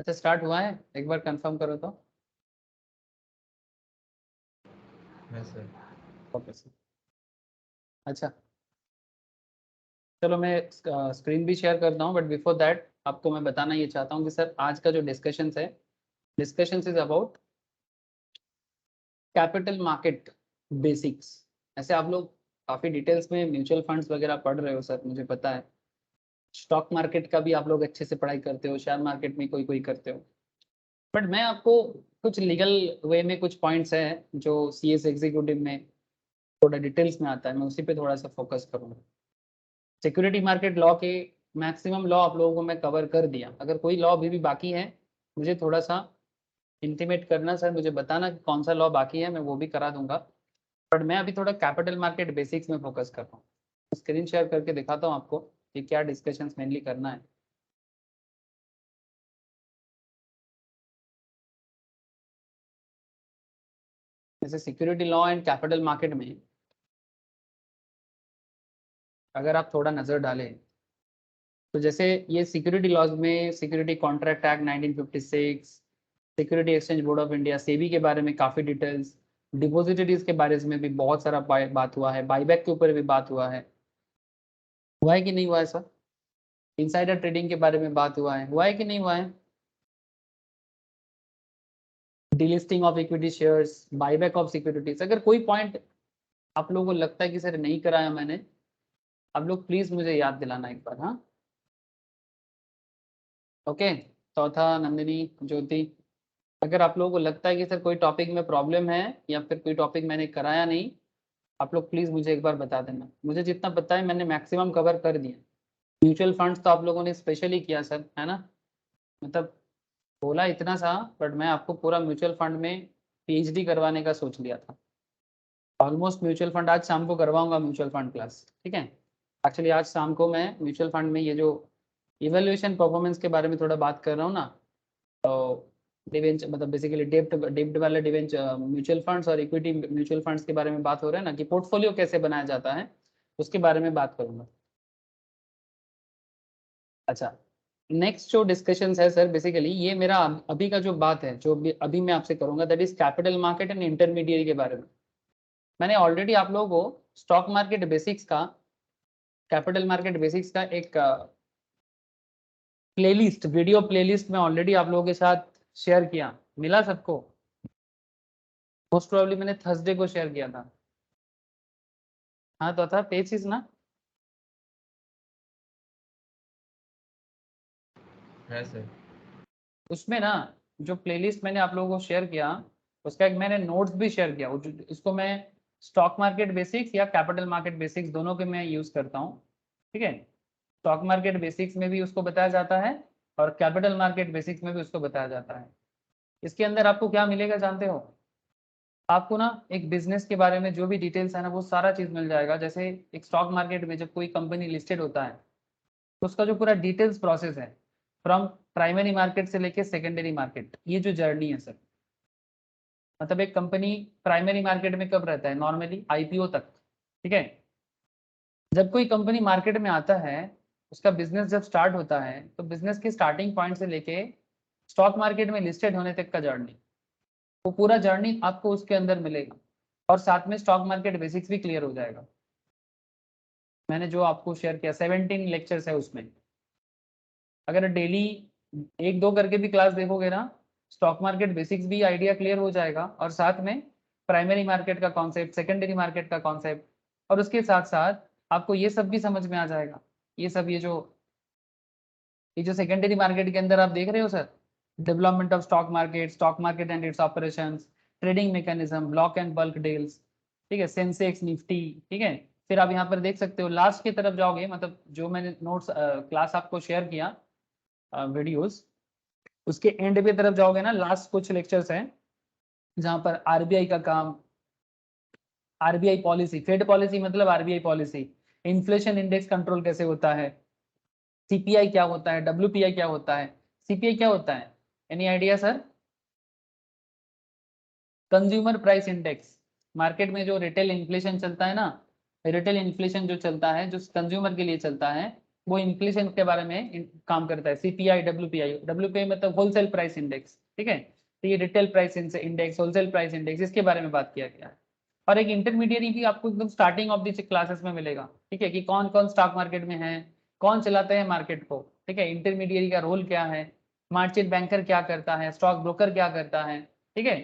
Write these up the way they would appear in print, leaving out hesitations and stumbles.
अच्छा स्टार्ट हुआ है, एक बार कंफर्म करो तो। सर। Okay sir. अच्छा चलो मैं स्क्रीन भी शेयर करता हूँ, बट बिफोर दैट आपको मैं बताना ये चाहता हूँ कि सर आज का जो डिस्कशन है, discussion is about capital market basics. ऐसे आप लोग काफ़ी डिटेल्स में म्यूचुअल फंड्स वगैरह पढ़ रहे हो सर, मुझे पता है। स्टॉक मार्केट का भी आप लोग अच्छे से पढ़ाई करते हो, शेयर मार्केट में कोई कोई करते हो, बट मैं आपको कुछ लीगल वे में कुछ पॉइंट्स हैं जो सीएस एग्जीक्यूटिव में थोड़ा डिटेल्स में आता है, मैं उसी पे थोड़ा सा फोकस करूँगा। सिक्योरिटी मार्केट लॉ के मैक्सिमम लॉ आप लोगों को मैं कवर कर दिया। अगर कोई लॉ अभी भी बाकी है, मुझे थोड़ा सा इंटीमेट करना सर, मुझे बताना कि कौन सा लॉ बाकी है, मैं वो भी करा दूंगा। बट मैं अभी थोड़ा कैपिटल मार्केट बेसिक्स में फोकस कर रहा हूँ। स्क्रीन शेयर करके दिखाता हूँ आपको कि क्या डिस्कशंस मेनली करना है। जैसे security law and capital market में अगर आप थोड़ा नज़र डालें तो जैसे ये सिक्योरिटी लॉज में security contract act 1956, security exchange board of India SEBI के बारे में काफ़ी डिटेल्स, डिपॉजिटरीज के बारे में भी बहुत सारा बात हुआ है, बाईबैक के ऊपर भी बात हुआ है कि नहीं हुआ है सर? इनसाइडर ट्रेडिंग के बारे में बात हुआ है कि नहीं हुआ है? Delisting of equity shares, buyback of securities. अगर कोई पॉइंट आप लोगों को लगता है कि सर नहीं कराया मैंने, आप लोग प्लीज मुझे याद दिलाना एक बार। हाँ ओके। चौथा नंदिनी, ज्योति, अगर आप लोगों को लगता है कि सर कोई टॉपिक में प्रॉब्लम है या फिर कोई टॉपिक मैंने कराया नहीं, आप लोग प्लीज मुझे एक बार बता देना। मुझे जितना पता है मैंने मैक्सिमम कवर कर दिया। म्यूचुअल फंड्स तो आप लोगों ने स्पेशली किया सर, है ना? मतलब बोला इतना सा, बट मैं आपको पूरा म्यूचुअल फंड में पीएचडी करवाने का सोच लिया था। ऑलमोस्ट म्यूचुअल फंड आज शाम को करवाऊंगा, म्यूचुअल फंड क्लास, ठीक है। एक्चुअली आज शाम को मैं म्यूचुअल फंड में ये जो इवैल्यूएशन परफॉर्मेंस के बारे में थोड़ा बात कर रहा हूँ ना, तो डिवेंच मतलब बेसिकली डेप्ट डेप्ट वाले डिवेंच म्यूचुअल फंड्स और इक्विटी म्यूचुअल फंड्स के बारे में बात हो रहा है ना, कि पोर्टफोलियो कैसे बनाया जाता है, उसके बारे में बात करूंगा। अच्छा, नेक्स्ट जो डिस्कशन है सर, बेसिकली ये मेरा अभी का जो बात है, जो अभी मैं आपसे करूंगा, that is capital market and intermediate के बारे में। मैंने ऑलरेडी आप लोगों को स्टॉक मार्केट बेसिक्स का, कैपिटल मार्केट बेसिक्स का एक प्लेलिस्ट, वीडियो प्लेलिस्ट में ऑलरेडी आप लोगों के साथ शेयर किया। मिला सबको? मोस्ट प्रोबेबली मैंने थर्सडे को शेयर किया था। हाँ तो था पेज ना? है सर। उसमें ना जो प्लेलिस्ट मैंने आप लोगों को शेयर किया, उसका एक मैंने नोट्स भी शेयर किया। इसको मैं स्टॉक मार्केट बेसिक्स या कैपिटल मार्केट बेसिक्स दोनों के मैं यूज करता हूँ, ठीक है। स्टॉक मार्केट बेसिक्स में भी उसको बताया जाता है और कैपिटल मार्केट बेसिक्स में भी उसको बताया जाता है। इसके अंदर आपको क्या मिलेगा जानते हो? आपको ना एक बिजनेस के बारे में जो भी डिटेल्स है ना, वो सारा चीज मिल जाएगा। जैसे एक स्टॉक मार्केट में जब कोई कंपनी लिस्टेड होता है, तो उसका जो पूरा डिटेल्स प्रोसेस है, फ्रॉम प्राइमरी मार्केट से लेके सेकेंडरी मार्केट, ये जो जर्नी है सर, मतलब एक कंपनी प्राइमरी मार्केट में कब रहता है? नॉर्मली आईपीओ तक, ठीक है। जब कोई कंपनी मार्केट में आता है, उसका बिजनेस जब स्टार्ट होता है, तो बिजनेस के स्टार्टिंग पॉइंट से लेके स्टॉक मार्केट में लिस्टेड होने तक का जर्नी, वो पूरा जर्नी आपको उसके अंदर मिलेगा। और साथ में स्टॉक मार्केट बेसिक्स भी क्लियर हो जाएगा। मैंने जो आपको शेयर किया 17 लेक्चर्स है उसमें, अगर डेली एक दो करके भी क्लास देखोगे ना, स्टॉक मार्केट बेसिक्स भी आइडिया क्लियर हो जाएगा, और साथ में प्राइमरी मार्केट का कॉन्सेप्ट, सेकेंडरी मार्केट का कॉन्सेप्ट, और उसके साथ साथ आपको ये सब भी समझ में आ जाएगा। ये सब ये जो सेकेंडरी मार्केट के अंदर आप देख रहे हो sir, development of stock market and it's operations, trading mechanism, block and bulk deals, ठीक है, सेंसेक्स निफ्टी, ठीक है। फिर आप यहाँ पर देख सकते हो, लास्ट की तरफ जाओगे, मतलब जो मैंने नोट्स क्लास आपको शेयर किया वीडियोस, उसके एंड पे तरफ जाओगे ना, लास्ट कुछ लेक्चर्स हैं जहाँ पर आरबीआई का काम, आरबीआई पॉलिसी, फेड पॉलिसी मतलब RBI policy, inflation index control कैसे होता है, सीपीआई क्या होता है, डब्ल्यूपीआई क्या होता है। सीपीआई क्या होता है? Any idea sir? Consumer price index. Market में जो रिटेल इन्फ्लेशन चलता है ना, रिटेल इन्फ्लेशन जो चलता है, जो कंज्यूमर के लिए चलता है, वो इन्फ्लेशन के बारे में काम करता है। CPI, WPI मतलब होलसेल प्राइस इंडेक्स, ठीक है। तो ये retail price index, wholesale price index, इसके बारे में बात किया गया है। और एक इंटरमीडिएट भी आपको एकदम स्टार्टिंग ऑफ द क्लासेस में मिलेगा, ठीक है, कि कौन कौन स्टॉक मार्केट में है, कौन चलाते हैं मार्केट को, ठीक है, इंटरमीडिएट का रोल क्या है, मार्केट बैंकर क्या करता है, स्टॉक ब्रोकर क्या करता है, ठीक है,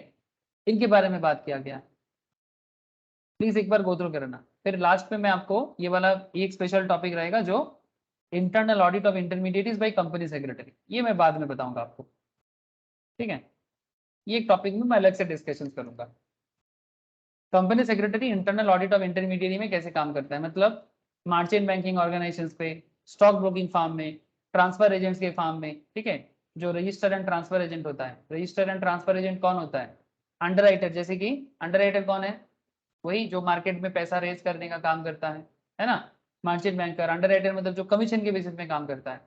इनके बारे में बात किया गया। प्लीज एक बार गो थ्रू करना। फिर लास्ट में मैं आपको ये वाला एक स्पेशल टॉपिक रहेगा जो internal audit of intermediates by company secretary, ये मैं बाद में बताऊंगा आपको, ठीक है। ये एक टॉपिक में मैं अलग से डिस्कशन करूंगा। Company secretary internal audit of intermediate में कैसे काम करता है, मतलब मार्चेंट बैंकिंग ऑर्गेनाइजेशंस पे, स्टॉक ब्रोकिंग फार्म में, ट्रांसफर एजेंट्स के फार्म में, ठीक है, जो रजिस्टर एंड ट्रांसफर एजेंट होता है। रजिस्टर एंड ट्रांसफर एजेंट कौन होता है? अंडरराइटर, जैसे कि अंडरराइटर कौन है? वही जो मार्केट में पैसा रेज करने का काम करता है ना। मार्चेंट बैंकर, अंडरराइटर मतलब जो कमीशन के बेसिस में काम करता है,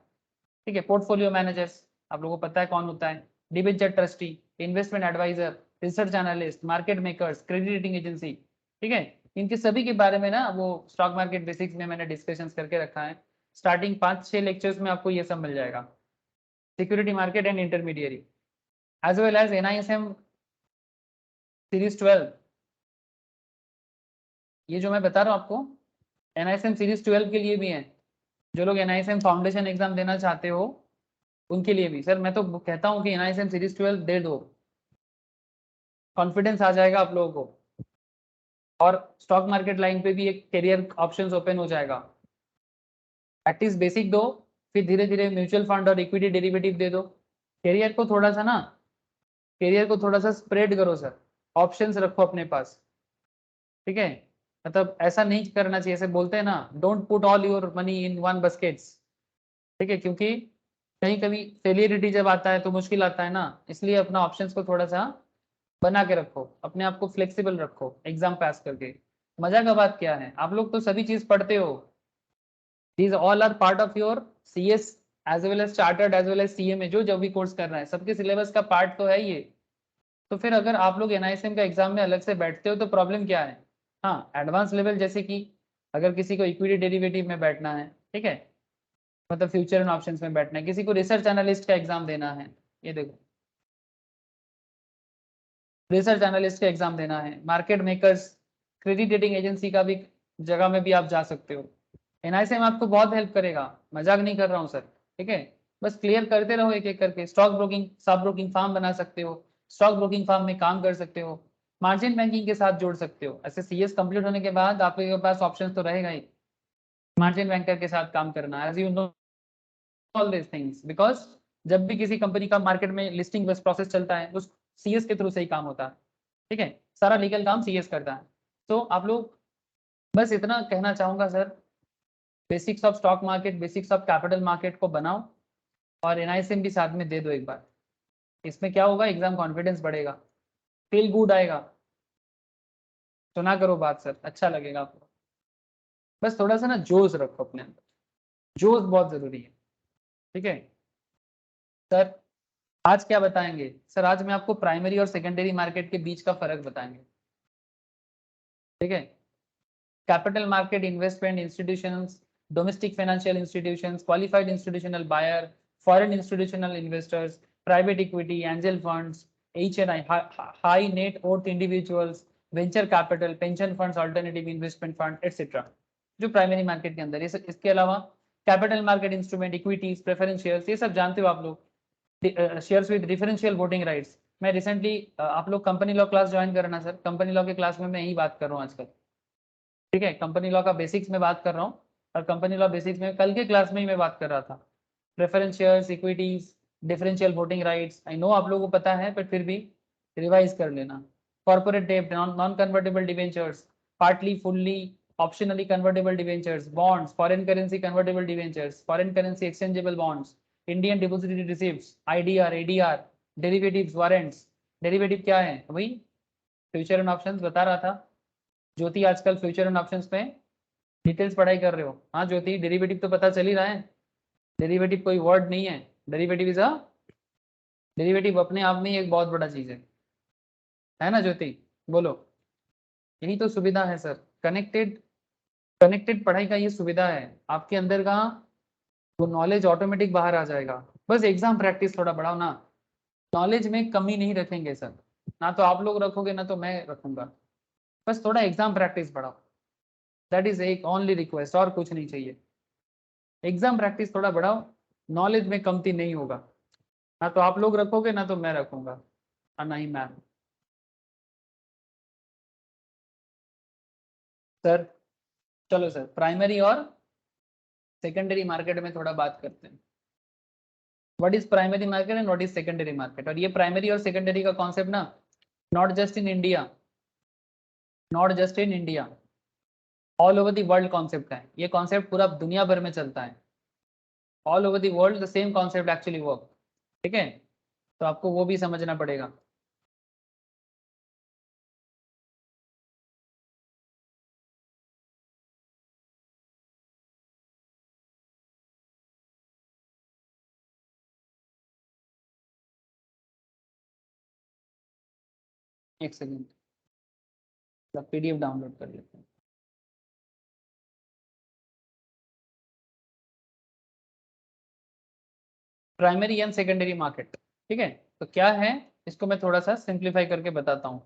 ठीक है। पोर्टफोलियो मैनेजर्स आप लोगों को पता है कौन होता है, debenture trustee, investment advisor, research analyst, market makers, credit rating agency, ठीक है। इनके सभी के बारे में ना वो स्टॉक मार्केट बेसिक्स में मैंने डिस्कशन करके रखा है। स्टार्टिंग 5-6 लेक्चर्स में आपको ये सब मिल जाएगा। Security market and intermediary as well as NISM series 12, ये जो मैं बता रहा हूँ आपको NISM सीरीज 12 के लिए भी है। जो लोग NISM फाउंडेशन एग्जाम देना चाहते हो उनके लिए भी। सर मैं तो कहता हूँ कि NISM सीरीज 12 दे दो, कॉन्फिडेंस आ जाएगा आप लोगों को, और स्टॉक मार्केट लाइन पे भी एक करियर ऑप्शंस ओपन हो जाएगा। एटलीस्ट बेसिक दो, फिर धीरे धीरे म्यूचुअल फंड और इक्विटी डेरिवेटिव दे दो। करियर को थोड़ा सा ना, करियर को थोड़ा सा स्प्रेड करो सर, ऑप्शंस रखो अपने पास, ठीक है। मतलब ऐसा नहीं करना चाहिए, ऐसे बोलते हैं ना, don't put all your money in one baskets, ठीक है, क्योंकि कहीं कभी फेलियरिटी जब आता है तो मुश्किल आता है ना, इसलिए अपना ऑप्शंस को थोड़ा सा बना के रखो, अपने आप को फ्लेक्सिबल रखो एग्जाम पास करके। मजा का बात क्या है, आप लोग तो सभी चीज पढ़ते हो, these all are part of your CS as well as chartered as well as CA जो जब भी कोर्स कर रहा है, सबके सिलेबस का पार्ट तो है ये। तो फिर अगर आप लोग NISM का एग्जाम में अलग से बैठते हो तो प्रॉब्लम क्या है? हाँ, एडवांस लेवल, जैसे कि अगर किसी को इक्विटी डेरिवेटिव में बैठना है, ठीक है, मतलब फ्यूचर एंड ऑप्शंस में बैठना है, किसी को रिसर्च एनालिस्ट का एग्जाम देना है, ये देखो रिसर्च एनालिस्ट का एग्जाम देना है, market makers, credit rating agency का भी जगह में भी आप जा सकते हो। NISM आपको बहुत हेल्प करेगा, मजाक नहीं कर रहा हूँ सर, ठीक है। बस क्लियर करते रहो एक एक करके। स्टॉक ब्रोकिंग, सब ब्रोकिंग फार्म बना सकते हो, स्टॉक ब्रोकिंग फार्म में काम कर सकते हो, मार्जिन बैंकिंग के साथ जोड़ सकते हो। ऐसे CS कंप्लीट होने के बाद आपके पास ऑप्शन तो रहेगा ही, मार्जिन बैंकर के साथ काम करना, as you know all this things, because जब भी किसी कंपनी का मार्केट में लिस्टिंग बस प्रोसेस चलता है उस CS के थ्रू से ही काम होता है, ठीक है, सारा लीगल काम CS करता है। तो आप लोग, बस इतना कहना चाहूंगा sir, basics of stock market, basics of capital market को बनाओ, और NISM भी साथ में दे दो एक बार। इसमें क्या होगा, एग्जाम कॉन्फिडेंस बढ़ेगा, फील गुड आएगा। सुना करो बात सर, अच्छा लगेगा आपको। बस थोड़ा सा ना जोश रखो अपने अंदर, जोश बहुत जरूरी है, ठीक है। सर आज क्या बताएंगे? सर आज मैं आपको प्राइमरी और सेकेंडरी मार्केट के बीच का फर्क बताएंगे, ठीक है। Capital market investment institutions, domestic financial institutions, qualified institutional buyer, foreign institutional investors, private equity, angel funds, HNI, high net worth individuals, venture capital, pension funds, alternative investment fund etcetera, जो primary market के अंदर। इसके अलावा capital market instrument, equities, preference shares, ये सब जानते हो आप लोग। Shares with differential voting rights. मैं रिसेंटली, आप लोग कंपनी लॉ क्लास ज्वाइन करना सर, कंपनी लॉ के क्लास में मैं यही बात कर रहा हूँ आजकल, ठीक है। कंपनी लॉ का बेसिक्स में बात कर रहा हूँ, और कंपनी लॉ बेसिक्स में कल के क्लास में ही मैं बात कर रहा था। Preference shares, equities, differential voting rights, I know आप लोगों को पता है, बट फिर भी रिवाइज कर लेना। कॉर्पोरेट डेब्ट, non convertible debentures, partly fully optionally convertible debentures, bonds, foreign currency convertible debentures, foreign currency exchangeable bonds, Indian depository receipts, IDR, ADR, derivatives, warrants. Derivative क्या है? वही फ्यूचर एंड ऑप्शंस बता रहा था। ज्योति आजकल फ्यूचर एंड ऑप्शंस में details पढ़ाई कर रहे हो? हाँ ज्योति, डेरिवेटिव तो पता चल ही रहा है, डेरिवेटिव कोई वर्ड नहीं है, डेरिवेटिव इज अ, डेरिवेटिव अपने आप में ही एक बहुत बड़ा चीज है ना ज्योति? बोलो। यही तो सुविधा है सर, कनेक्टेड, कनेक्टेड पढ़ाई का ये सुविधा है आपके अंदर का। वो नॉलेज ऑटोमेटिक बाहर आ जाएगा। बस एग्जाम प्रैक्टिस थोड़ा बढ़ाओ ना, नॉलेज में कमी नहीं रखेंगे सर, ना तो आप लोग रखोगे ना तो मैं रखूंगा, बस थोड़ा एग्जाम प्रैक्टिस बढ़ाओ, दैट इज एक ओनली रिक्वेस्ट, और कुछ नहीं चाहिए। एग्जाम प्रैक्टिस थोड़ा बढ़ाओ, नॉलेज में कमती नहीं होगा, ना तो आप लोग रखोगे ना तो मैं रखूंगा, और ना ही मैम। सर चलो सर, प्राइमरी और सेकेंडरी मार्केट में थोड़ा बात करते हैं। What is primary market and what is secondary market. और ये प्राइमरी और सेकेंडरी का कॉन्सेप्ट ना, not just in India, not just in India, all over the world concept है। ये कॉन्सेप्ट पूरा दुनिया भर में चलता है, all over the world the same concept actually work. ठीक है, तो आपको वो भी समझना पड़ेगा। एक सेकेंड, पीडीएफ डाउनलोड कर लेते हैं। प्राइमरी एंड सेकेंडरी मार्केट, ठीक है, तो क्या है, इसको मैं थोड़ा सा सिंप्लीफाई करके बताता हूँ।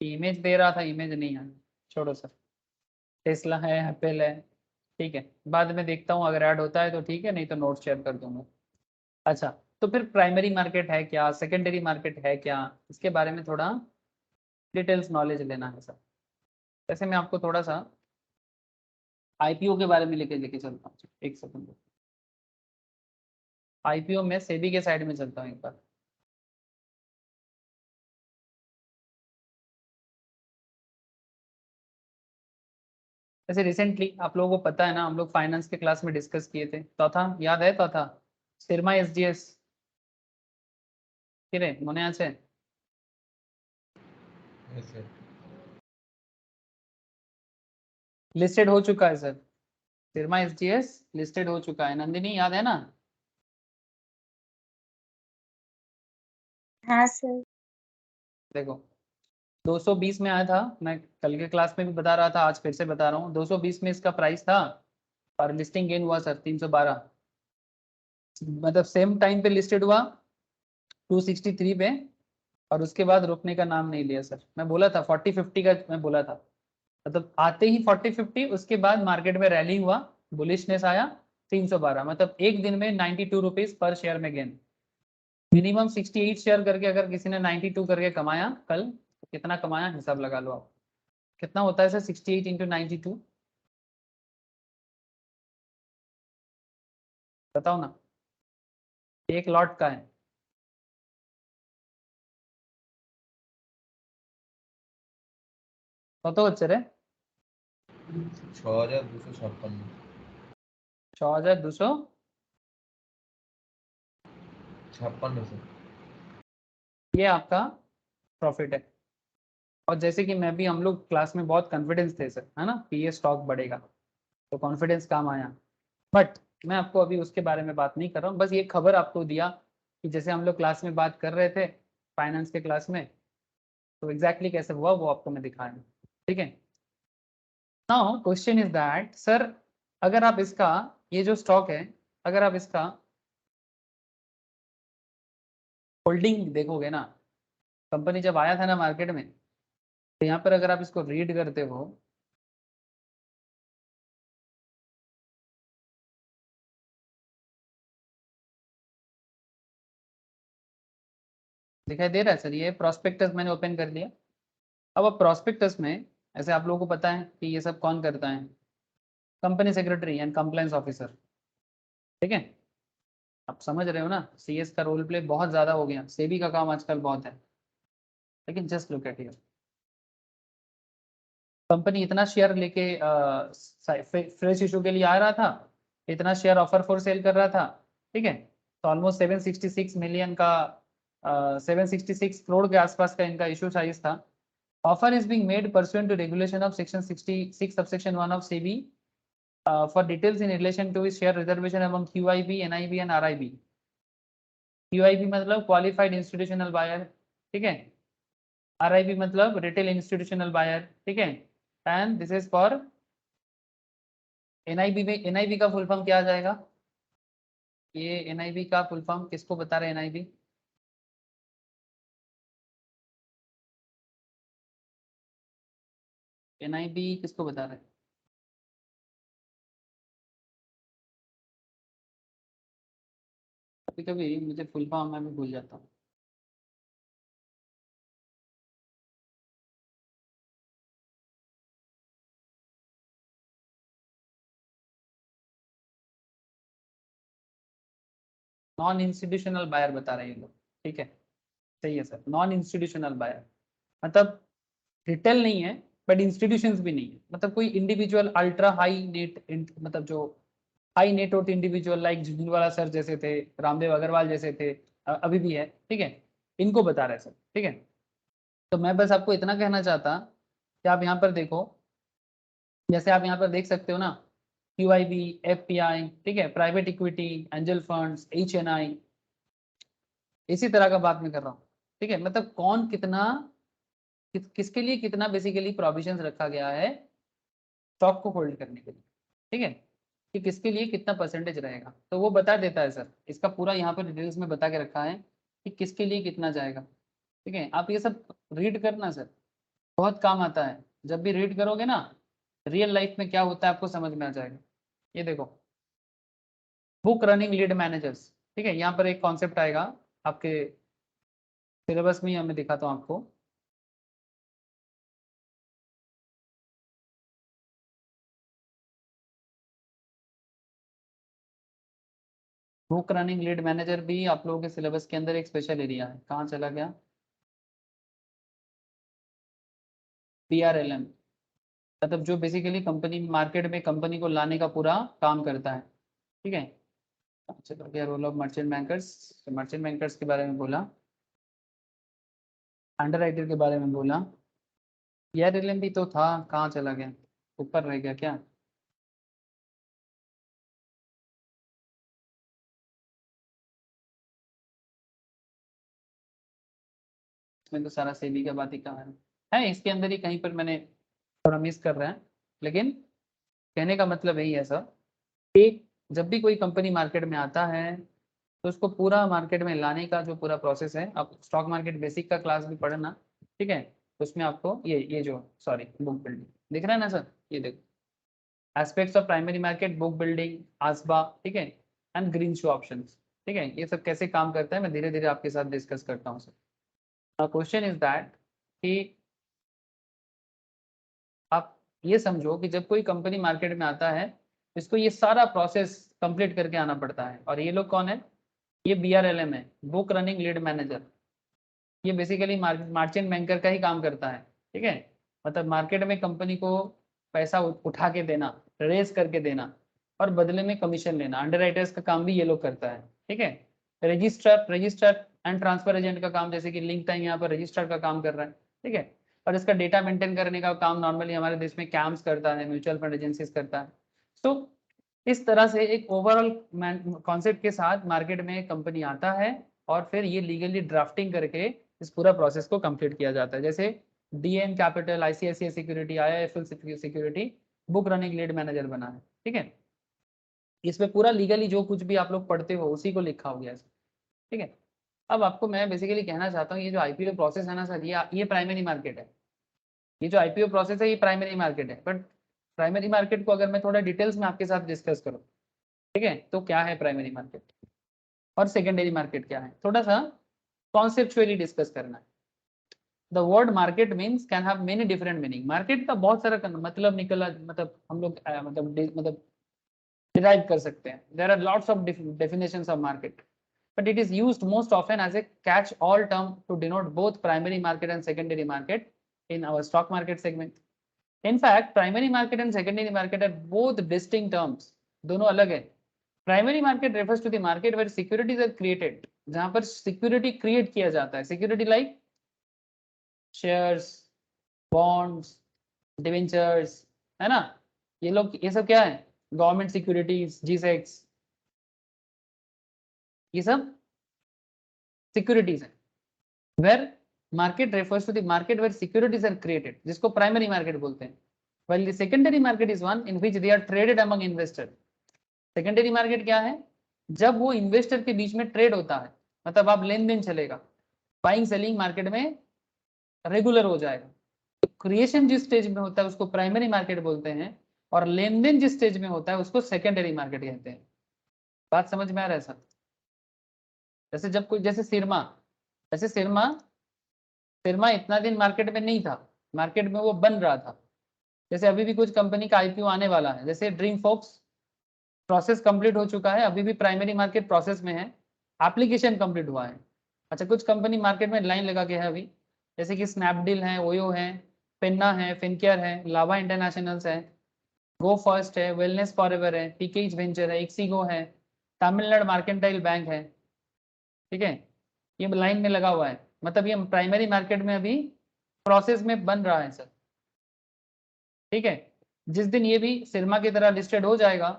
इमेज दे रहा था, इमेज नहीं है, छोड़ो सर। टेस्ला है, एप्पल है, ठीक है, बाद में देखता हूँ, अगर ऐड होता है तो ठीक है, नहीं तो नोट शेयर कर दूंगा। अच्छा, तो फिर प्राइमरी मार्केट है क्या, सेकेंडरी मार्केट है क्या, इसके बारे में थोड़ा डिटेल्स नॉलेज लेना है सर। जैसे मैं आपको थोड़ा सा आईपीओ के बारे में लेके लेके चलता हूँ, एक सेकंड। आईपीओ में सेबी के साइड में चलता हूँ एक बार। जैसे रिसेंटली आप लोगों को पता है ना, हम लोग फाइनेंस के क्लास में डिस्कस किए थे, चौथा याद है, चौथा सिरमा एसजीएस किरे मने আছে है सर। लिस्टेड हो चुका है सर, सिरमा एसजीएस लिस्टेड हो चुका है, नंदिनी याद है ना। हाँ सर। देखो 220 में आया था, मैं कल के क्लास में भी बता रहा था, आज फिर से बता रहा हूँ, 220 में इसका प्राइस था, और लिस्टिंग गेन हुआ सर 312, मतलब सेम टाइम पे लिस्टेड हुआ 263 पे, और उसके बाद रुकने का नाम नहीं लिया सर। मैं बोला था 40-50 का, मैं बोला था, मतलब आते ही 40-50, उसके बाद मार्केट में रैली हुआ, बुलिशनेस आया, 312, मतलब एक दिन में 92 रुपीज पर शेयर में गेन। मिनिमम 68 शेयर करके अगर किसी ने 92 करके कमाया कल, तो कितना कमाया हिसाब लगा लो आप, कितना होता है सर 68 इंटू 92, बताओ ना, एक लॉट का है, কত হচ্ছে রে 6256। 6256 सर। ये आपका प्रॉफिट है। और जैसे कि मैं भी, हम लोग क्लास में बहुत कॉन्फिडेंस थे सर, है ना, कि ये स्टॉक बढ़ेगा, तो कॉन्फिडेंस काम आया। बट मैं आपको अभी उसके बारे में बात नहीं कर रहा हूँ, बस ये खबर आपको दिया कि जैसे हम लोग क्लास में बात कर रहे थे, फाइनेंस के क्लास में, तो एग्जैक्टली कैसे हुआ वो आपको मैं दिखाया। ठीक है, now question is that sir, अगर आप इसका, ये जो स्टॉक है, अगर आप इसका होल्डिंग देखोगे ना, कंपनी जब आया था ना मार्केट में, तो यहाँ पर अगर आप इसको रीड करते हो, दिखाई दे रहा है सर, ये प्रोस्पेक्टस मैंने ओपन कर लिया। अब प्रोस्पेक्टस में, ऐसे आप लोगों को पता है कि ये सब कौन करता है, company secretary and compliance officer. ठीक है, आप समझ रहे हो ना, सीएस का रोल प्ले बहुत ज्यादा हो गया, सेबी का काम आजकल बहुत है। लेकिन just look at here, company इतना शेयर लेके फ्रेश इशू के लिए आ रहा था, इतना शेयर ऑफर फॉर सेल कर रहा था, ठीक है, तो ऑलमोस्ट 766 मिलियन का, 766 करोड़ के आसपास का इनका इशू साइज था। Offer is being made pursuant to regulation of section 66 subsection 1 of SEBI for details in relation to share reservation among QIB, NIB and RIB. QIB मतलब क्वालिफाइड इंस्टीट्यूशनल बायर, ठीक है, RIB मतलब रिटेल इंस्टीट्यूशनल बायर, ठीक है। And this is for NIB में, NIB का full form क्या आ जाएगा? ये NIB का फुल फॉर्म किसको बता रहे हैं? NIB NIB किसको बता रहे हैं? कभी कभी मुझे फुल फॉर्म मैं भी भूल जाता हूँ। नॉन इंस्टीट्यूशनल बायर बता रहे हैं ये लोग, ठीक है। सही है सर, नॉन इंस्टीट्यूशनल बायर मतलब रिटेल नहीं है बट इंस्टीट्यूशंस भी नहीं है, मतलब कोई इंडिविजुअल अल्ट्रा हाई नेट मतलब जो high net worth individual like Jhunjhunwala sir जैसे थे, रामदेव अग्रवाल जैसे थे, अभी भी है, ठीक है। इनको बता रहे हैं सर, ठीक है। तो मैं बस आपको इतना कहना चाहता कि आप यहाँ पर देखो, जैसे आप यहाँ पर देख सकते हो ना, QIB, FPI, ठीक है, private equity, angel funds, HNI, इसी तरह का बात मैं कर रहा हूँ, ठीक है। मतलब कौन कितना किसके लिए कितना बेसिकली प्रोविजंस रखा गया है स्टॉक को होल्ड करने के लिए, ठीक है, कि किसके लिए कितना परसेंटेज रहेगा, तो वो बता देता है सर। इसका पूरा यहाँ पर डिटेल्स में बता के रखा है कि किसके लिए कितना जाएगा, ठीक है। आप ये सब रीड करना सर, बहुत काम आता है। जब भी रीड करोगे ना, रियल लाइफ में क्या होता है आपको समझ में आ जाएगा। ये देखो, बुक रनिंग लीड मैनेजर्स, ठीक है, यहाँ पर एक कॉन्सेप्ट आएगा आपके सिलेबस में ही, मैं दिखाता हूँ आपको। बुक रनिंग लीड मैनेजर भी आप लोगों के सिलेबस के अंदर एक स्पेशल एरिया है। कहाँ चला गया? PRLM मतलब जो बेसिकली कंपनी मार्केट में कंपनी को लाने का पूरा काम करता है, ठीक है। चलो गया role of merchant bankers, merchant bankers के बारे में बोला, अंडर राइटर के बारे में बोला, PRLM भी तो था, कहाँ चला गया? ऊपर रह गया क्या? इसमें तो सारा सेबी का बात ही कहा है इसके अंदर ही कहीं पर, मैंने थोड़ा मिस कर रहा है, लेकिन कहने का मतलब यही है सर कि जब भी कोई कंपनी मार्केट में आता है तो उसको पूरा मार्केट में लाने का जो पूरा प्रोसेस है, आप स्टॉक मार्केट बेसिक का क्लास भी पढ़ना, ठीक है। तो उसमें आपको ये जो सॉरी बुक बिल्डिंग दिख रहा है ना सर, ये देखो, aspects of primary market, book building, ASBA, ठीक है, एंड ग्रीन शू ऑप्शंस, ठीक है। ये सब कैसे काम करता है मैं धीरे धीरे आपके साथ डिस्कस करता हूँ सर। क्वेश्चन इज दैट कि आप ये समझो कि जब कोई कंपनी मार्केट में आता है, इसको ये सारा प्रोसेस कंप्लीट करके आना पड़ता है। और ये लोग कौन है? ये BRLM है, बुक रनिंग लीड मैनेजर। ये बेसिकली मार्चेंट बैंकर का ही काम करता है, ठीक है। मतलब मार्केट में कंपनी को पैसा उठा के देना, रेस करके देना, और बदले में कमीशन लेना। अंडरराइटर्स का काम भी ये लोग करता है, ठीक है। रजिस्ट्रार एंड ट्रांसफर एजेंट का काम, जैसे कि लिंक टाइम यहाँ पर रजिस्ट्रार का काम कर रहा है, ठीक है। और इसका डेटा मेंटेन करने का काम नॉर्मली हमारे देश में कैम्स करता है, म्यूचुअल फंड एजेंसीज करता है। तो इस तरह से एक ओवरऑल कॉन्सेप्ट के साथ मार्केट में कंपनी आता है, और फिर ये लीगली ड्राफ्टिंग करके इस पूरा प्रोसेस को कंप्लीट किया जाता है। जैसे DM capital, ICICI security, IIFL security book running lead manager बना है, ठीक है। इसमें पूरा लीगली जो कुछ भी आप लोग पढ़ते हो उसी को लिखा हो गया है, ठीक है। अब आपको मैं बेसिकली कहना चाहता हूँ, ये जो IPO प्रोसेस है ना सर, ये प्राइमरी मार्केट है। ये जो IPO प्रोसेस है ये प्राइमरी मार्केट है, बट प्राइमरी मार्केट को अगर मैं थोड़ा डिटेल्स में आपके साथ डिस्कस करूँ, ठीक है, तो क्या है प्राइमरी मार्केट और सेकेंडरी मार्केट क्या है, थोड़ा सा कॉन्सेप्चुअली डिस्कस करना है। The word market means can have many different meaning. Market का बहुत सारा मतलब निकला, मतलब हम लोग मतलब डिराइव कर सकते हैं। There are lots of definitions of market, but it is used most often as a catch all term to denote both primary market and secondary market in our stock market segment. In fact, primary market and secondary market are both distinct terms, दोनों अलग है। Primary market refers to the market where securities are created, जहां पर security create किया जाता है। Security like shares, bonds, debentures, है ना। ये लोग, ये सब क्या है? गवर्नमेंट सिक्योरिटीज, G-Secs, ये सब सिक्योरिटीज है। Where market refers to the market where securities are created, जिसको प्राइमरी मार्केट बोलते हैं, while the secondary market is one in which they are traded among investors. Secondary market क्या है? जब वो इन्वेस्टर के बीच में ट्रेड होता है, मतलब आप लेन देन चलेगा, बाइंग सेलिंग मार्केट में रेगुलर हो जाएगा। तो क्रिएशन जिस स्टेज में होता है उसको प्राइमरी मार्केट बोलते हैं, और लेन देन जिस स्टेज में होता है उसको सेकेंडरी मार्केट कहते हैं। बात समझ में आ रहा है सर? जैसे जब कोई, जैसे सिरमा, जैसे सिरमा इतना दिन मार्केट में नहीं था, मार्केट में वो बन रहा था। जैसे अभी भी कुछ कंपनी का आईपीओ आने वाला है, जैसे ड्रीम फोक्स प्रोसेस कंप्लीट हो चुका है, अभी भी प्राइमरी मार्केट प्रोसेस में है, एप्लीकेशन कंप्लीट हुआ है। अच्छा, कुछ कंपनी मार्केट में लाइन लगा के है अभी, जैसे कि स्नैपडील है, ओयो है, पेन्ना है, फिनकेयर है, लावा इंटरनेशनल्स है, गो फर्स्ट है, वेलनेस फॉरएवर है, पीकेज वेंचर है, इक्सीगो है, तमिलनाडु मार्केंटाइल बैंक है। ठीक है, ये लाइन में लगा हुआ है, मतलब ये प्राइमरी मार्केट में अभी प्रोसेस में बन रहा है सर। ठीक है, जिस दिन ये भी सिरमा की तरह लिस्टेड हो जाएगा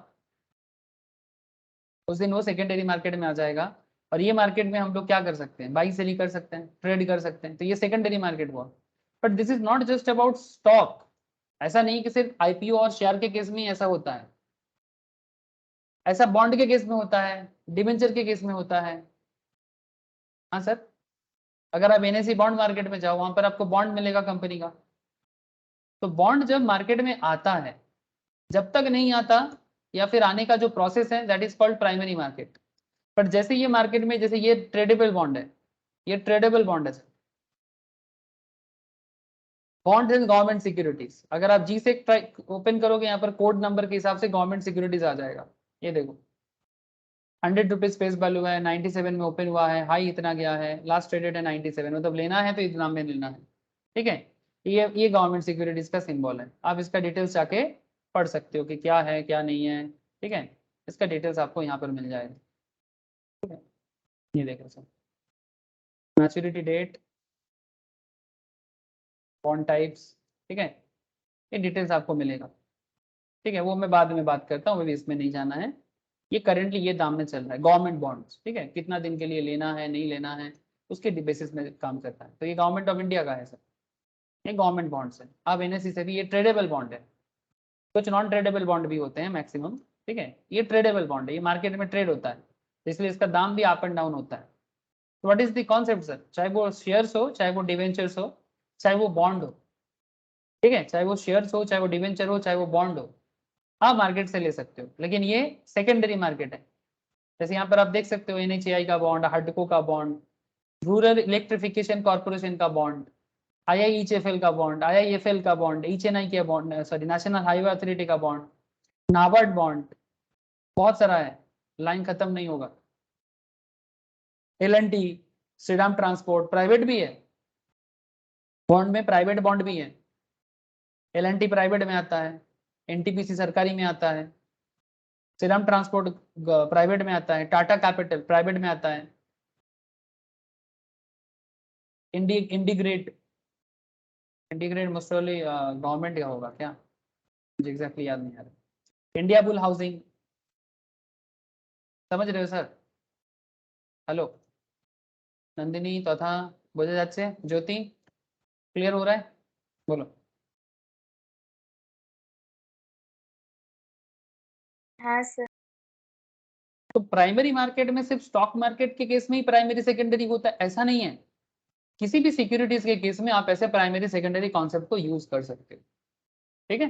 उस दिन वो सेकेंडरी मार्केट में आ जाएगा, और ये मार्केट में हम लोग क्या कर सकते हैं? बाई सेलिंग कर सकते हैं, ट्रेड कर सकते हैं, तो ये सेकेंडरी मार्केट हुआ। But this is not just about stock, ऐसा नहीं कि सिर्फ आईपीओ और शेयर के केस में ऐसा होता है, ऐसा बॉन्ड के केस में होता है, डिबेंचर के केस में होता है। हाँ सर, अगर आप एनएससी बॉन्ड मार्केट में जाओ, वहां पर आपको बॉन्ड मिलेगा कंपनी का। तो बॉन्ड जब मार्केट में आता है, जब तक नहीं आता या फिर आने का जो प्रोसेस है, that is called primary market. But जैसे ये मार्केट में, जैसे ये ट्रेडेबल बॉन्ड है, ये ट्रेडेबल बॉन्ड है, बॉन्ड एंड गवर्नमेंट सिक्योरिटीज। अगर आप जी से ओपन करोगे, यहाँ पर कोड नंबर के हिसाब से गवर्नमेंट सिक्योरिटीज आ जाएगा। ये देखो, 100 रुपीज फेस वैल्यू है, 97 में ओपन हुआ है, हाई इतना गया है, लास्ट ट्रेडेड है 97, मतलब लेना है तो इतना में लेना है। ठीक है, ये गवर्नमेंट सिक्योरिटीज का सिंबल है, आप इसका डिटेल्स जाके पढ़ सकते हो कि क्या है क्या नहीं है। ठीक है, इसका डिटेल्स आपको यहाँ पर मिल जाएगा। ठीक है, ये देखो sir, maturity date, bond types. ठीक है, ये डिटेल्स आपको मिलेगा। ठीक है, वो मैं बाद में बात करता हूँ, अभी इसमें नहीं जाना है। ये करेंटली ये दाम में चल रहा है गवर्नमेंट बॉन्ड्स। ठीक है, कितना दिन के लिए लेना है नहीं लेना है उसके बेसिस में काम करता है। तो ये गवर्नमेंट ऑफ इंडिया का है सर, ये गवर्नमेंट बॉन्ड्स है। अब एनएससी से भी ये ट्रेडेबल बॉन्ड है, कुछ नॉन ट्रेडेबल बॉन्ड भी होते हैं मैक्सिमम। ठीक है, ये ट्रेडेबल बॉन्ड है, ये मार्केट में ट्रेड होता है, इसलिए इसका दाम भी अप एंड डाउन होता है। तो what is the concept sir? चाहे वो शेयर्स हो, चाहे वो डिवेंचर्स हो, चाहे वो बॉन्ड हो। ठीक है, चाहे वो शेयर्स हो, चाहे वो डिवेंचर हो, चाहे वो बॉन्ड हो, आप मार्केट से ले सकते हो, लेकिन ये सेकेंडरी मार्केट है। जैसे यहाँ पर आप देख सकते हो एनएचएआई का बॉन्ड, हडको का बॉन्ड, रूरल इलेक्ट्रिफिकेशन कॉर्पोरेशन का बॉन्ड, आईआईएचएफएल का बॉन्ड, आईआईएफएल का बॉन्ड, एचएनआई के bond, sorry national highway authority का बॉन्ड, नाबार्ड बॉन्ड, बहुत सारा है, लाइन खत्म नहीं होगा। एलएनटी, श्रीराम ट्रांसपोर्ट प्राइवेट भी है, बॉन्ड में प्राइवेट बॉन्ड भी है, एलएनटी प्राइवेट में आता है, एनटीपीसी सरकारी में आता है, श्रीराम ट्रांसपोर्ट प्राइवेट में आता है, टाटा कैपिटल प्राइवेट में आता है, इंटीग्रेट, इंटीग्रेट मोस्टली गवर्नमेंट का होगा क्या, मुझे एग्जैक्टली याद नहीं आ रहा। इंडिया बुल हाउसिंग, समझ रहे हो सर? हेलो नंदिनी तथा बोझा যাচ্ছে ज्योति, क्लियर हो रहा है? बोलो। हाँ सर। तो प्राइमरी मार्केट में सिर्फ स्टॉक मार्केट के केस में ही प्राइमरी सेकेंडरी होता है ऐसा नहीं है, किसी भी सिक्योरिटीज के केस में आप ऐसे प्राइमरी सेकेंडरी कॉन्सेप्ट को यूज कर सकते हो। ठीक है,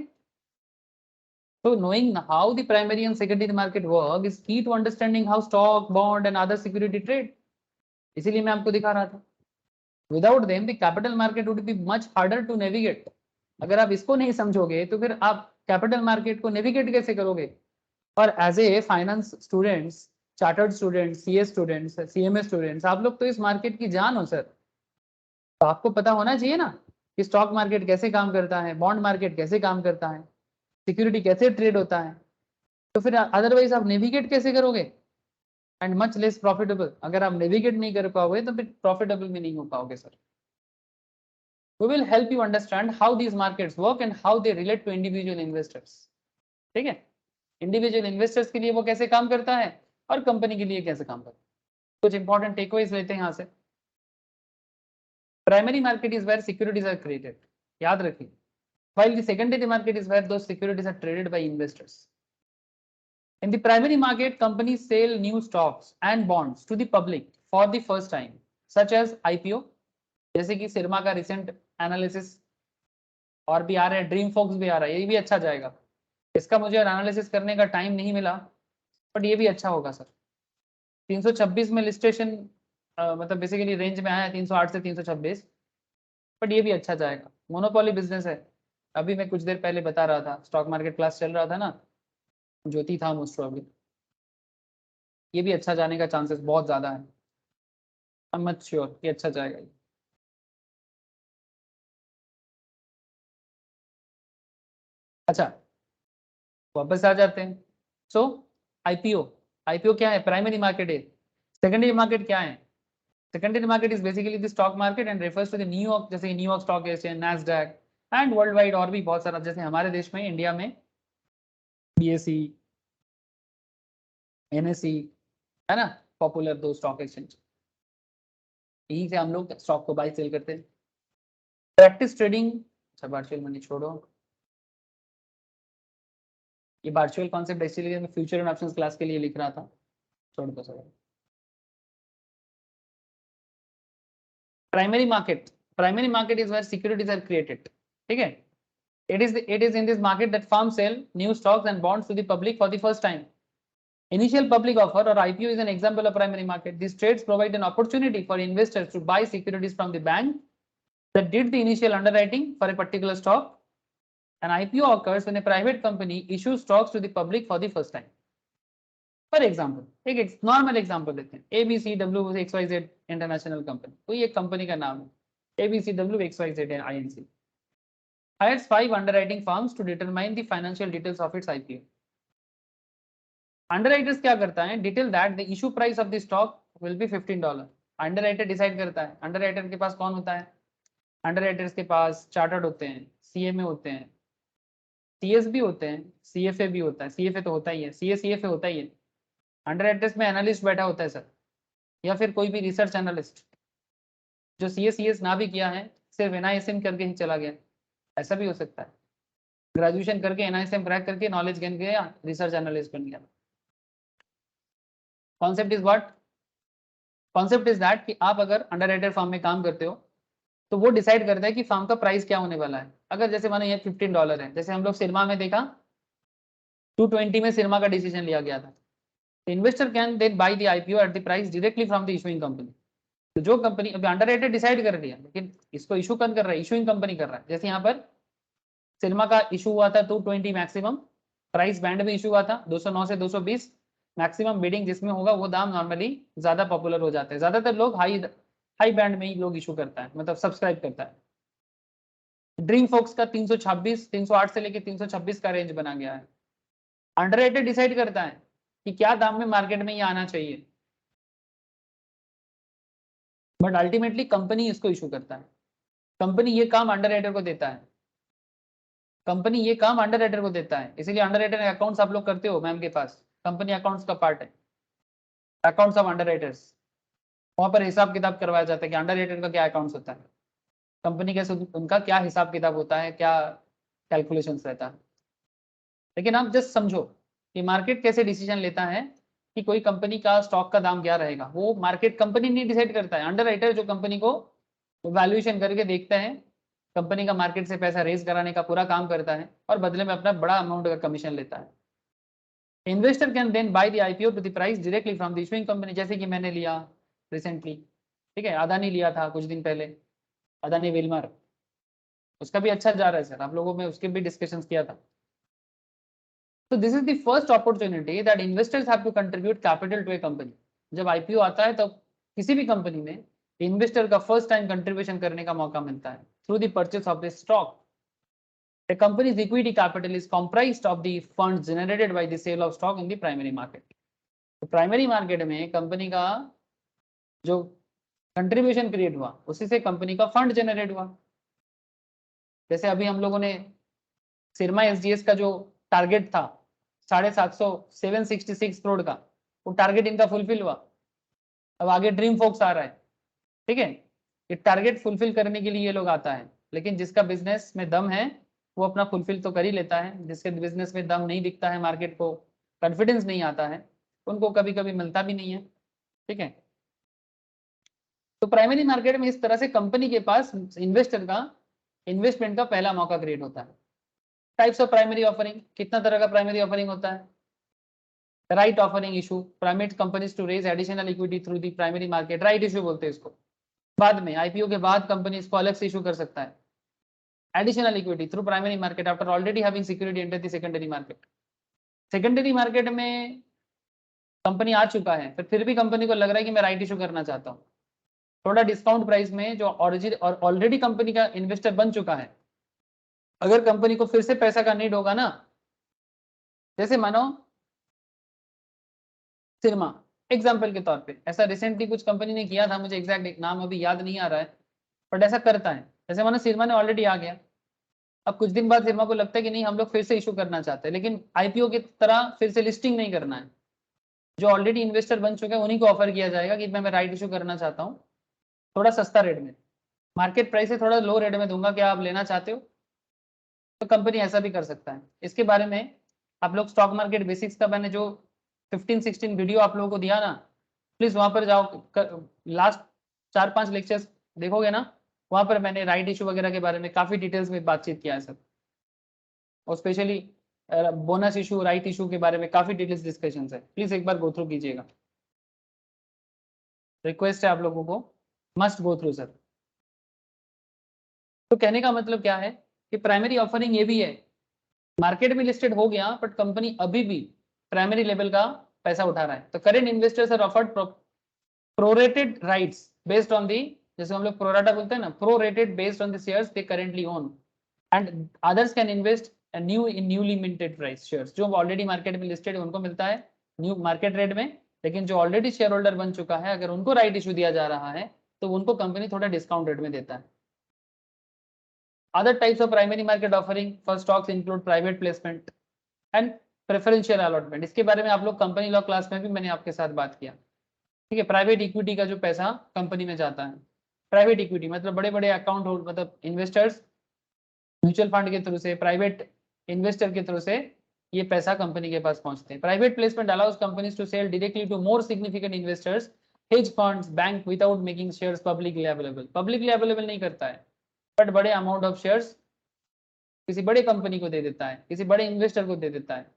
तो knowing how the primary and secondary market work is key to understanding how stock, bond and other security trade. इसीलिए मैं आपको दिखा रहा था, without them the capital market would be much harder to navigate. अगर आप इसको नहीं समझोगे तो फिर आप कैपिटल मार्केट को नेविगेट कैसे करोगे? और as a finance students, chartered students, CA students, CMA students, आप लोग तो इस मार्केट की जान हो सर, तो आपको पता होना चाहिए ना कि स्टॉक मार्केट कैसे काम करता है, बॉन्ड मार्केट कैसे काम करता है, सिक्योरिटी कैसे ट्रेड होता है। तो फिर अदरवाइज आप नेविगेट कैसे करोगे? And much less profitable. अगर आप नेविगेट नहीं कर पाओगे तो फिर प्रॉफिटेबल भी नहीं हो पाओगे sir. We will help you understand how these markets work and how they relate to individual investors. ठीक है, इंडिविजुअल इन्वेस्टर्स के लिए वो कैसे काम करता है और कंपनी के लिए कैसे काम करता है। कुछ इंपॉर्टेंट टेकअवेज लेते हैं यहाँ से। Primary market is where securities are created, याद रखिए, while the secondary market is where those securities are traded by investors. In the primary market, companies sell new stocks and bonds to the public for the first time, such as IPO, जैसे कि सिरमा का recent analysis, और भी आ रहा है, dream focus भी आ रहा है, ये भी अच्छा जाएगा। इसका मुझे एनालिसिस करने का टाइम नहीं मिला, बट ये भी अच्छा होगा सर। 326 में लिस्टेशन मतलब बेसिकली रेंज में आया है 308 से 326, बट ये भी अच्छा जाएगा। मोनोपोली बिजनेस है, अभी मैं कुछ देर पहले बता रहा था, स्टॉक मार्केट क्लास चल रहा था ना, ज्योति था मोस्ट प्रॉब्ली, ये भी अच्छा जाने का चांसेस बहुत ज़्यादा है। आई एम मच श्योर कि अच्छा जाएगा ये। अच्छा, वापस आ जाते हैं। सो आईपीओ, आईपीओ क्या है? प्राइमरी मार्केट है। सेकेंडरी मार्केट क्या है? Secondary market is basically the stock market and refers to the New York, जैसे New York stock exchange, Nasdaq and world wide और भी बहुत सारा, जैसे हमारे देश में इंडिया में बीएसई, एनएसई है ना, पॉपुलर दो स्टॉक एक्सचेंज, यहीं से हम लोग स्टॉक को बाय सेल करते हैं। प्रैक्टिस ट्रेडिंग, अच्छा वर्चुअल मनी छोड़ो, ये वर्चुअल कॉन्सेप्ट एक्चुअली मैं फ्यूचर एंड ऑप्शंस क्लास के लिए लिख रहा था, छोड़ दो sir. Primary market is where securities are created, ठीक है। It is in this market that firms sell new stocks and bonds to the public for the first time. Initial public offer or IPO is an example of primary market. These trades provide an opportunity for investors to buy securities from the bank that did the initial underwriting for a particular stock. An IPO occurs when a private company issues stocks to the public for the first time. For example, एक normal example देते हैं, ABCW XYZ international company, कोई एक company का नाम है ABCW XYZ INC, hires 5 underwriting firms to determine the financial details of its IPO. Underwriters क्या करता है? Detail that the issue price of the stock will be $15. Underwriter decide करता है। अंडरराइटर के पास कौन होता है? अंडरराइटर्स के पास चार्टर्ड होते हैं, CMA होते हैं, CSB होते हैं, CFA भी होता है, CFA तो होता ही है, CFA होता ही है। अंडरराइटर्स में एनालिस्ट बैठा होता है सर, या फिर कोई भी रिसर्च एनालिस्ट जो CS ना भी किया है, सिर्फ NISM करके ही चला गया, ऐसा भी हो सकता है। ग्रेजुएशन करके NISM क्रैक करके नॉलेज गेन किया, रिसर्च एनालिस्ट बन गया। Concept is what? Concept is that कि आप अगर अंडरराइटर फर्म में काम करते हो तो वो डिसाइड करता है कि फर्म का प्राइस क्या होने वाला है। अगर जैसे मानो ये $15 है, जैसे हम लोग सिरमा में देखा 220 में सिरमा का डिसीजन लिया गया था, investor can then buy the IPO at the price directly from the issuing company. तो जो कंपनी अभी अंडरराइटर डिसाइड कर लिया, लेकिन इसको इशू कौन कर रहा है? इशूइंग कंपनी कर रहा है। जैसे यहाँ पर सिनेमा का इशू हुआ था 220 मैक्सिमम, प्राइस बैंड में इशू हुआ था 209 से 220, मैक्सिमम बिडिंग जिसमें होगा वो दाम नॉर्मली ज्यादा पॉपुलर हो जाता है। ज्यादातर लोग हाई बैंड में ही लोग इशू करता है, मतलब सब्सक्राइब करता है। ड्रीम फोक्स का 326 308 से लेके 326 का रेंज बना गया है। अंडरराइटर डिसाइड करता है कि क्या दाम में मार्केट में ये आना चाहिए, बट अल्टीमेटली कंपनी इसको इशू करता है। कंपनी ये काम अंडरराइटर को देता है, कंपनी ये काम अंडरराइटर को देता है। इसीलिए अंडरराइटर अकाउंट्स आप लोग करते हो मैम के पास, कंपनी अकाउंट्स का पार्ट है, अकाउंट्स ऑफ अंडरराइटर्स। वहां पर हिसाब किताब करवाया जाता है कि अंडरराइटर का क्या अकाउंट्स होता है, कंपनी कैसे उनका क्या हिसाब किताब होता है, क्या कैलकुलेशन रहता है। लेकिन आप जस्ट समझो कि मार्केट कैसे डिसीजन लेता है कि कोई कंपनी का स्टॉक का दाम क्या रहेगा। वो मार्केट कंपनी नहीं डिसाइड करता है, अंडरराइटर जो कंपनी को वैल्यूएशन करके देखते हैं, कंपनी का मार्केट से पैसा रेज कराने का पूरा काम करता है और बदले में अपना बड़ा अमाउंट का कमीशन लेता है। Investor can then buy the IPO to the price directly from the issuing company, जैसे कि मैंने लिया रिसेंटली, ठीक है, अदानी लिया था कुछ दिन पहले, अदानी विल्मर, उसका भी अच्छा जा रहा है सर, आप लोगों में उसके भी डिस्कशंस किया था। तो this is the first opportunity that investors have to contribute capital to a company. जब IPO आता है तो किसी भी कंपनी में इन्वेस्टर का फर्स्ट टाइम कंट्रीब्यूशन करने का मौका मिलता है through the purchase of the stock. A company's equity capital is comprised of the funds generated by the sale of stock in the primary market. तो प्राइमरी मार्केट में company का जो contribution create हुआ उसी से कंपनी का fund generate हुआ। जैसे अभी हम लोगों ने सिरमा SGS का जो टारगेट था 750 766 करोड़ का, वो टारगेट इनका फुलफिल हुआ। अब आगे ड्रीम फोक्स आ रहा है, ठीक है, ये टारगेट फुलफिल करने के लिए ये लोग आता है, लेकिन जिसका बिजनेस में दम है वो अपना फुलफिल तो कर ही लेता है, जिसके बिजनेस में दम नहीं दिखता है, मार्केट को कॉन्फिडेंस नहीं आता है, उनको कभी कभी मिलता भी नहीं है। ठीक है, तो प्राइमरी मार्केट में इस तरह से कंपनी के पास इन्वेस्टर का इन्वेस्टमेंट का पहला मौका क्रिएट होता है। टाइप्स ऑफ प्राइमरी ऑफरिंग, कितना तरह का प्राइमरी ऑफरिंग होता है? Right offering issue, permit companies to raise additional equity through the primary market, right issue बोलते हैं इसको। बाद में आईपीओ के बाद कंपनी इसको अलग से इशू कर सकता है, additional equity through primary market after already having security enter the secondary market. Secondary market में कंपनी आ चुका है, फिर भी कंपनी को लग रहा है कि मैं राइट इशू करना चाहता हूँ, थोड़ा डिस्काउंट प्राइस में, जो ऑलरेडी कंपनी का इन्वेस्टर बन चुका है। अगर कंपनी को फिर से पैसा का नीड होगा ना, जैसे मानो सिरमा एग्जाम्पल के तौर पे, ऐसा रिसेंटली कुछ कंपनी ने किया था, मुझे एग्जैक्ट नाम अभी याद नहीं आ रहा है, बट ऐसा करता है। जैसे मानो सिरमा ने ऑलरेडी आ गया, अब कुछ दिन बाद सिरमा को लगता है कि नहीं हम लोग फिर से इशू करना चाहते हैं, लेकिन आईपीओ की तरह फिर से लिस्टिंग नहीं करना है, जो ऑलरेडी इन्वेस्टर बन चुके हैं उन्हीं को ऑफर किया जाएगा कि मैं राइट इशू करना चाहता हूँ, थोड़ा सस्ता रेट में, मार्केट प्राइस से थोड़ा लो रेट में दूंगा, क्या आप लेना चाहते हो? तो कंपनी ऐसा भी कर सकता है। इसके बारे में आप लोग स्टॉक मार्केट बेसिक्स का मैंने जो 15-16 वीडियो आप लोगों को दिया ना, प्लीज वहां पर जाओ, लास्ट 4-5 लेक्चर्स देखोगे ना, वहां पर मैंने राइट इशू वगैरह के बारे में काफी डिटेल्स में बातचीत किया है सर, और specially bonus issue, right issue के बारे में काफी डिटेल्स डिस्कशन है, प्लीज एक बार गो थ्रू कीजिएगा, रिक्वेस्ट है आप लोगों को, मस्ट गो थ्रू सर। तो कहने का मतलब क्या है कि प्राइमरी ऑफरिंग ये भी है, मार्केट में लिस्टेड हो गया बट कंपनी अभी भी प्राइमरी लेवल का पैसा उठा रहा है, तो current investors are offered prorated rights based on the, जैसे हम लोग प्रोराटा बोलते हैं ना, prorated based on the shares they currently own, and others can invest newly minted price shares, जो ऑलरेडी मार्केट में लिस्टेड है उनको मिलता है न्यू मार्केट रेट में, लेकिन जो ऑलरेडी शेयर होल्डर बन चुका है अगर उनको राइट इशू दिया जा रहा है तो उनको कंपनी थोड़ा डिस्काउंट रेट में देता है। Other types of primary market offering for stocks include private placement and preferential allotment, इसके बारे में आप लोग कंपनी लॉ क्लास में भी मैंने आपके साथ बात किया। ठीक है, प्राइवेट इक्विटी का जो पैसा कंपनी में जाता है, प्राइवेट इक्विटी मतलब बड़े बड़े अकाउंट होल्ड, मतलब इन्वेस्टर्स म्यूचुअल फंड के थ्रू से, प्राइवेट इन्वेस्टर के थ्रू से ये पैसा कंपनी के पास पहुंचते हैं। Private placement allows companies to sell directly to more significant investors, hedge funds, bank without making shares publicly available, publicly available नहीं करता है बट बड़े अमाउंट ऑफ शेयर्स किसी बड़े कंपनी को दे देता है, किसी बड़े इन्वेस्टर को दे देता है।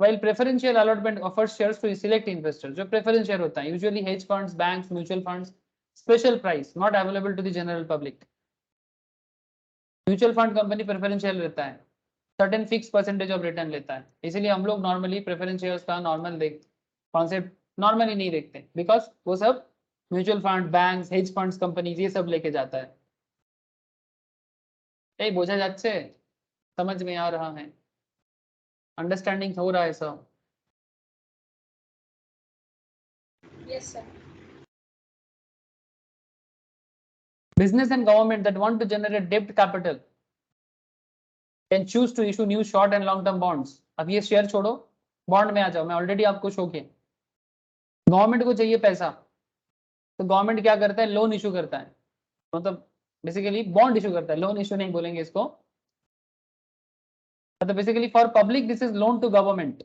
While preferential allotment offers shares to select investors, जो preference share होता है usually hedge funds, banks, mutual funds, special price not available to the general public। Mutual fund company preference share लेता है, certain fix percentage of return लेता है, इसीलिए हम लोग नॉर्मली प्रेफरेंस शेयर्स का नॉर्मल कॉन्सेप्ट नॉर्मली नहीं देखते, बिकॉज वो सब mutual fund, banks, hedge funds companies ये सब लेके जाता है। यही बोझा जाते समझ में आ रहा है, अंडरस्टैंडिंग हो रहा है सब? Yes, sir. Business and government that want to generate debt capital can choose to issue new short and long term bonds। अब ये शेयर छोड़ो, बॉन्ड में आ जाओ, मैं ऑलरेडी आपको शो किया। गवर्नमेंट को चाहिए पैसा, तो गवर्नमेंट क्या करता है, लोन इशू करता है, मतलब बेसिकली बॉन्ड इशू करता है, लोन इशू नहीं बोलेंगे इसको, मतलब basically for public this is loan to government.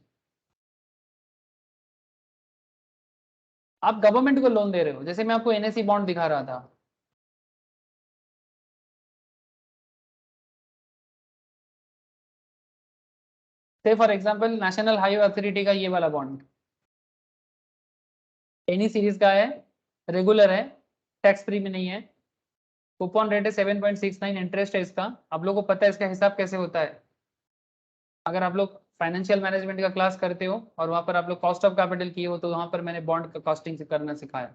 आप गवर्नमेंट को लोन दे रहे हो, जैसे मैं आपको एनएसई बॉन्ड दिखा रहा था, से for example national highway authority का ये वाला बॉन्ड एनी सीरीज का है, रेगुलर है, टैक्स फ्री में नहीं है, कूपन रेट है 7.69, इंटरेस्ट है इसका। आप लोगों को पता है इसका हिसाब कैसे होता है? अगर आप लोग फाइनेंशियल मैनेजमेंट का क्लास करते हो और वहां पर आप लोग कॉस्ट ऑफ कैपिटल किए हो, तो वहां पर मैंने बॉन्ड का कॉस्टिंग से करना सिखाया।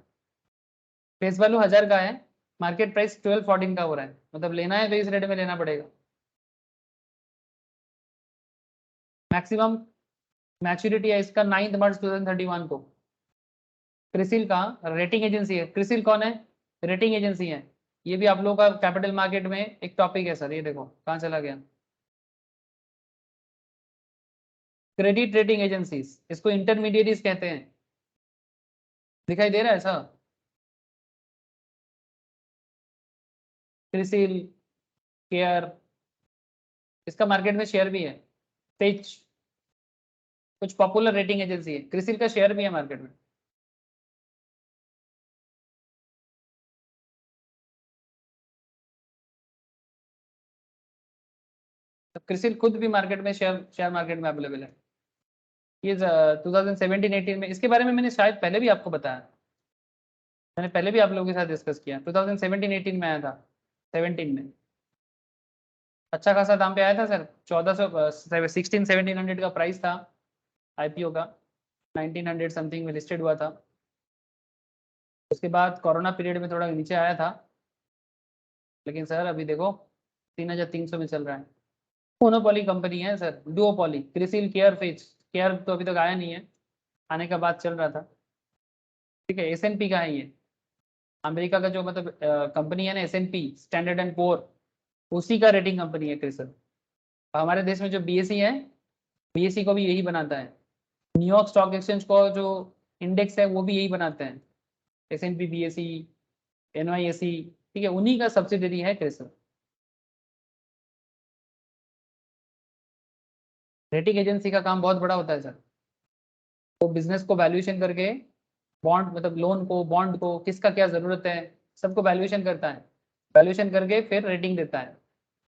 फेस वैल्यू 1000 का है, मार्केट प्राइस 12-14 का हो रहा है, मतलब लेना है तो इस रेट में लेना पड़ेगा। मैक्सिमम मैच्योरिटी है इसका 9 मार्च 2031 को। क्रिसिल का रेटिंग एजेंसी है, क्रिसिल कौन है? रेटिंग एजेंसी है। ये भी आप लोगों का कैपिटल मार्केट में एक टॉपिक है सर, ये देखो कहाँ चला गया, क्रेडिट रेटिंग एजेंसीज, इसको इंटरमीडिएटीज कहते हैं। दिखाई दे रहा है सर? क्रिसिल, केयर, इसका मार्केट में शेयर भी है। फिच, कुछ पॉपुलर रेटिंग एजेंसी है, क्रिसिल का शेयर भी है मार्केट में। तो क्रिसिल खुद भी मार्केट में शेयर मार्केट में अवेलेबल है। ये 2017-18 में, इसके बारे में मैंने शायद पहले भी आपको बताया, मैंने पहले भी आप लोगों के साथ डिस्कस किया। 2017-18 में आया था, 17 में अच्छा खासा दाम पे आया था सर। 1600-1700 का प्राइस था आईपीओ का, 1900 समथिंग में लिस्टेड हुआ था। उसके बाद कोरोना पीरियड में थोड़ा नीचे आया था, लेकिन सर अभी देखो 3300 में चल रहा है। मोनोपोली कंपनी है sir, duopoly, CRISIL, care, Fitch. Care तो अभी तक आया नहीं है, आने का बात चल रहा था। ठीक है, एसएनपी का है ये, अमेरिका का जो मतलब कंपनी है ना, एसएनपी, स्टैंडर्ड एंड पोर, उसी का रेटिंग कंपनी है क्रिसिल। हमारे देश में जो बीएसई है, बीएसई को भी यही बनाता है। न्यूयॉर्क स्टॉक एक्सचेंज को जो इंडेक्स है वो भी यही बनाते हैं, एसएनपी, बीएसई, एनवाईएसई। ठीक है, उन्हीं का सब्सिडरी है क्रिसिल। रेटिंग एजेंसी का काम बहुत बड़ा होता है सर। वो बिजनेस को वैल्यूएशन करके, बॉन्ड मतलब लोन को, बॉन्ड को, किसका क्या जरूरत है, सबको वैल्यूएशन करता है। वैल्यूएशन करके फिर रेटिंग देता है।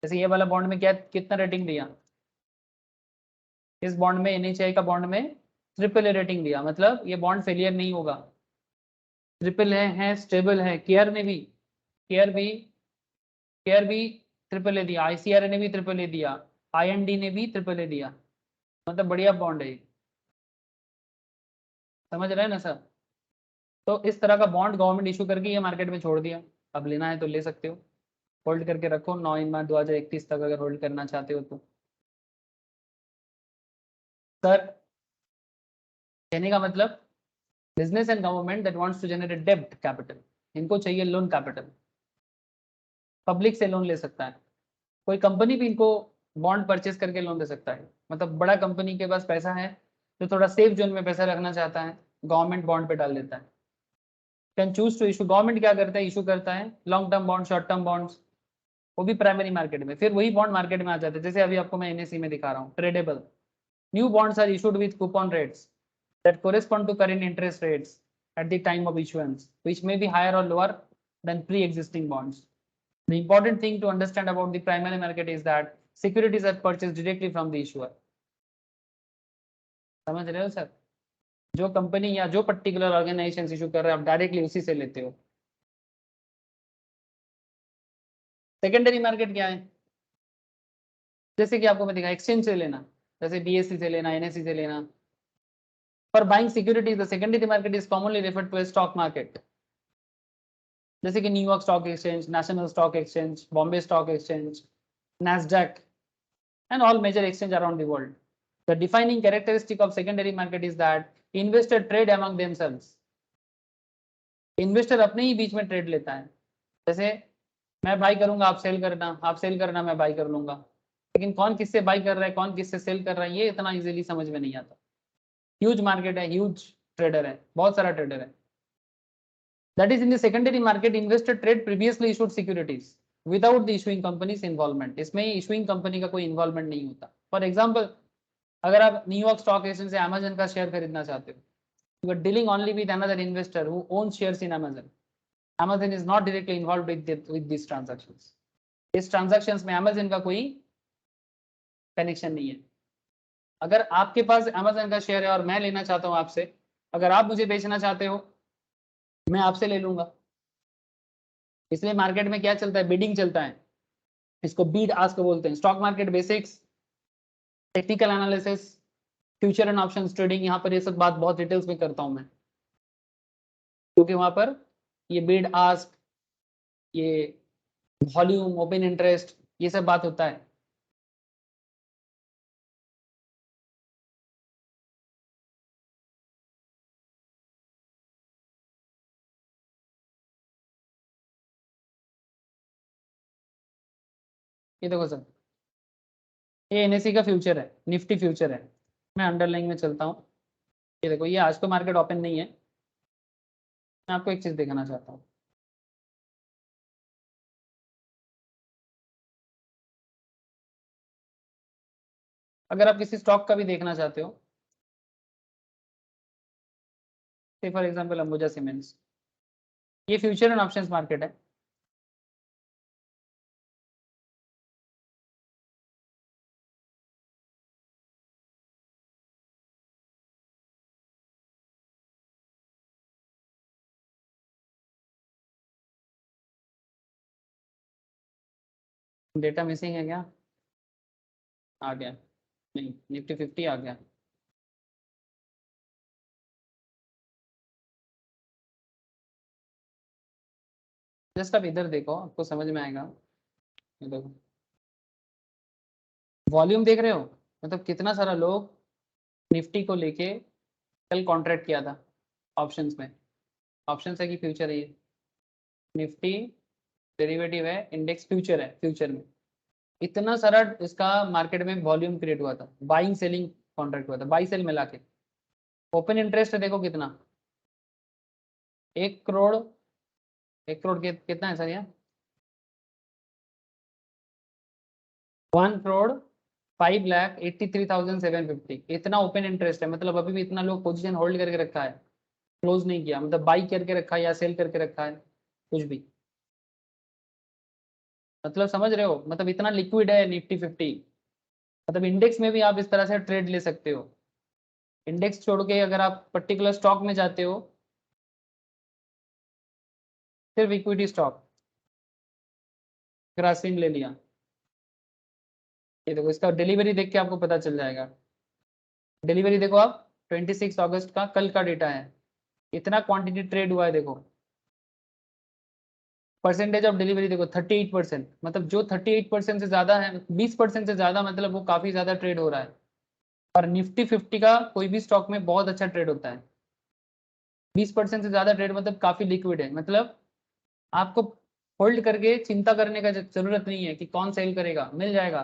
जैसे ये वाला बॉन्ड में क्या कितना रेटिंग दिया, इस बॉन्ड में, एनएचआई का बॉन्ड में ट्रिपल ए रेटिंग दिया, मतलब ये बॉन्ड फेलियर नहीं होगा, ट्रिपल है स्टेबल है। केयर भी केयर भी ट्रिपल ए दिया, आईसीआर ने भी ट्रिपल ए दिया, आईएनडी ने भी ट्रिपल ए दिया, मतलब बढ़िया बॉन्ड है ये। समझ रहे हैं ना सर? तो इस तरह का बॉन्ड गवर्नमेंट इशू करके ये मार्केट में छोड़ दिया। अब लेना है तो ले सकते हो, होल्ड करके रखो 9 मार्च 2031 तक अगर होल्ड करना चाहते हो तो। सर कहने का मतलब, business and government that wants to generate डेब्ट कैपिटल, इनको चाहिए लोन कैपिटल। पब्लिक से लोन ले सकता है, कोई कंपनी भी इनको बॉन्ड परचेज करके लोन दे सकता है। मतलब बड़ा कंपनी के पास पैसा है, जो थोड़ा सेफ जोन में पैसा रखना चाहता है, गवर्नमेंट बॉन्ड पे डाल देता है। Can choose to issue, government क्या करता है, इशू करता है long term bond, short term bonds, वो भी प्राइमरी मार्केट में। फिर वही बॉन्ड मार्केट में आ जाते हैं, जैसे अभी आपको मैं एनएससी में दिखा रहा हूँ, tradable. New bonds are issued with coupon rates that correspond to current interest rates at the time of issuance, which may be higher or lower than pre-existing bonds. The important thing to understand about the primary market is that securities are purchased directly from the issuer. समझ रहे हो sir? जो company या जो particular organisation issue कर रहे हैं, आप डायरेक्टली उसी से लेते हो। सेकेंडरी मार्केट क्या है? जैसे कि आपको मैं दिखा, एक्सचेंज से लेना, जैसे बीएससी से लेना, एनएससी से लेना। For buying securities, the secondary market is commonly referred to as stock market. जैसे कि New York stock exchange, national stock exchange, Bombay stock exchange, NASDAQ, and all major exchange around the world. The defining characteristic of secondary market is that investor trade among themselves. Investor अपने ही बीच में trade लेता है। जैसे मैं by करूंगा, आप cell करना, आप सेल करना, मैं बाई कर लूंगा। लेकिन कौन किससे बाई कर रहा है, कौन किससे सेल कर रहा है, ये इतना इजीली समझ में नहीं आता। ह्यूज मार्केट है, ह्यूज ट्रेडर है, बहुत सारा ट्रेडर है। That is, in the secondary market, investor trade previously issued securities without the issuing company's involvement. इसमें issuing company का कोई involvement नहीं होता। For example, अगर आप न्यूयॉर्क स्टॉक एक्सचेंज से Amazon का शेयर खरीदना चाहते हो, you are dealing only with another investor who owns shares in Amazon. Amazon is not directly involved with these transactions. इस transactions में Amazon का कोई connection नहीं है। अगर आपके पास Amazon का शेयर है और मैं लेना चाहता हूँ आपसे, अगर आप मुझे बेचना चाहते हो, मैं आपसे ले लूंगा। इसलिए मार्केट में क्या चलता है, बिडिंग चलता है, इसको बीड आस्क बोलते हैं। Stock market basics, technical analysis, future and options trading, यहाँ पर ये सब बात बहुत डिटेल्स में करता हूं मैं, क्योंकि वहां पर ये बीड आस्क, ये वॉल्यूम, ओपन इंटरेस्ट, ये सब बात होता है। ये देखो सर, ये एनएससी का फ्यूचर है, निफ्टी फ्यूचर है। मैं अंडरलाइन में चलता हूँ। ये देखो, ये आज तो मार्केट ओपन नहीं है। मैं आपको एक चीज दिखाना चाहता हूँ। अगर आप किसी स्टॉक का भी देखना चाहते हो, फॉर एग्जाम्पल अंबुजा सीमेंट्स, ये फ्यूचर एंड ऑप्शंस मार्केट है। डेटा मिसिंग है क्या? आ गया, नहीं निफ्टी 50 आ गया। जस्ट आप इधर देखो, आपको समझ में आएगा। ये देखो, वॉल्यूम देख रहे हो, मतलब कितना सारा लोग निफ्टी को लेके कल कॉन्ट्रैक्ट किया था ऑप्शंस में। ऑप्शंस है कि फ्यूचर है ये, निफ्टी डेरिवेटिव है, इंडेक्स फ्यूचर है, फ्यूचर में इतना सारा इसका मार्केट में वॉल्यूम क्रिएट हुआ था, बाइंग सेलिंग कॉन्ट्रैक्ट हुआ था, बाई सेल मिला के। ओपन इंटरेस्ट है देखो कितना, 1 करोड़, 1 करोड़ कितना है सर यहाँ, 1,05,83,750, इतना ओपन इंटरेस्ट है। मतलब अभी भी इतना लोग पोजीशन होल्ड करके रखा है, क्लोज नहीं किया, मतलब बाई करके रखा है या सेल करके रखा है, कुछ भी। मतलब समझ रहे हो, मतलब इतना लिक्विड है निफ्टी 50। मतलब इंडेक्स में भी आप इस तरह से ट्रेड ले सकते हो। इंडेक्स छोड़ के अगर आप पर्टिकुलर स्टॉक में जाते हो, सिर्फ इक्विटी स्टॉक, ग्रासिम ले लिया, ये देखो इसका डिलीवरी देख के आपको पता चल जाएगा। डिलीवरी देखो आप, 26 अगस्त का कल का डेटा है, इतना क्वांटिटी ट्रेड हुआ है देखो। परसेंटेज ऑफ डिलीवरी देखो 38%, मतलब जो 38% से ज्यादा है, 20% से ज्यादा, मतलब वो काफी ज्यादा ट्रेड हो रहा है। और निफ्टी 50 का कोई भी स्टॉक में बहुत अच्छा ट्रेड होता है, 20% से ज्यादा ट्रेड, मतलब काफी लिक्विड है। मतलब आपको होल्ड करके चिंता करने का जरूरत नहीं है कि कौन सेल करेगा, मिल जाएगा।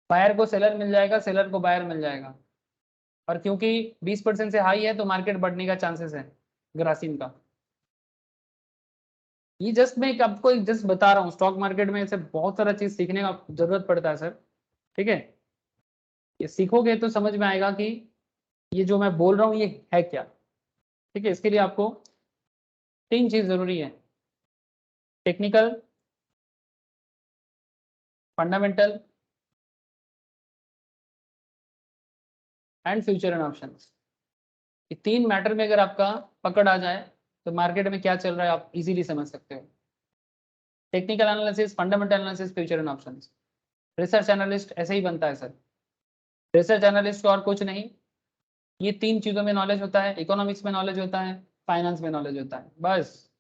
बायर को सेलर मिल जाएगा, सेलर को बायर मिल जाएगा। और क्योंकि 20% से हाई है तो मार्केट बढ़ने का चांसेस है ग्रासिम का। ये जस्ट मैं एक आपको एक जस्ट बता रहा हूँ, स्टॉक मार्केट में ऐसे बहुत सारा चीज सीखने का जरूरत पड़ता है सर, ठीक है। ये सीखोगे तो समझ में आएगा कि ये जो मैं बोल रहा हूँ ये है क्या, ठीक है। इसके लिए आपको 3 चीज जरूरी है, technical, fundamental and future and options. ये 3 मैटर में अगर आपका पकड़ आ जाए तो मार्केट में क्या चल रहा है आप इजीली समझ सकते हो। Technical analysis, fundamental analysis, future and options. Research analyst ऐसे ही बनता है सर। रिसर्च एनालिस्ट और कुछ नहीं, ये 3 चीजों में नॉलेज होता है, इकोनॉमिक्स में नॉलेज होता है, फाइनेंस में नॉलेज होता है, बस।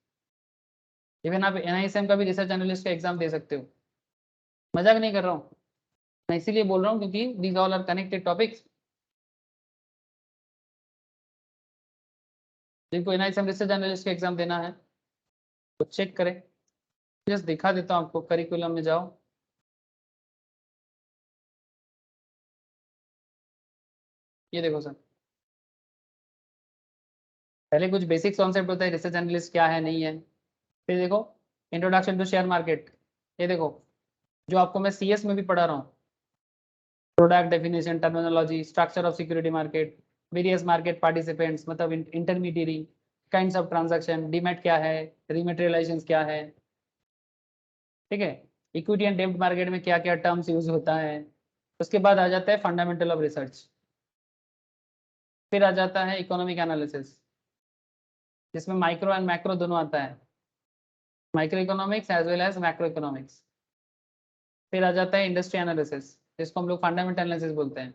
इवन आप एनआईएसएम का भी रिसर्च एनालिस्ट का एग्जाम दे सकते हो, मजाक नहीं कर रहा हूँ। मैं इसीलिए बोल रहा हूँ क्योंकि these all are connected topics. जिनको एनआईएसएम रिसर्च एनालिस्ट का एग्जाम देना है वो चेक करें। जस्ट दिखा देता हूँ आपको, करिकुलम में जाओ, ये देखो सर। पहले कुछ बेसिक कॉन्सेप्ट होता है, रिसर्च एनालिस्ट क्या है नहीं है। फिर देखो इंट्रोडक्शन टू शेयर मार्केट, ये देखो जो आपको मैं सीएस में भी पढ़ा रहा हूँ, product definition, terminology, structure of security market, various market participants, मतलब intermediary, kinds of transaction, demat क्या है, रीमेटेरियलाइजेशन क्या है, ठीक है। इक्विटी एंड डेब्ट मार्केट में क्या क्या टर्म्स यूज होता है। उसके बाद आ जाता है फंडामेंटल ऑफ रिसर्च, फिर आ जाता है इकोनॉमिक एनालिसिस, जिसमें माइक्रो एंड मैक्रो दोनों आता है, micro economics as well as macro economics. फिर आ जाता है इंडस्ट्री एनालिसिस, जिसको हम लोग फंडामेंटल एनालिसिस बोलते हैं।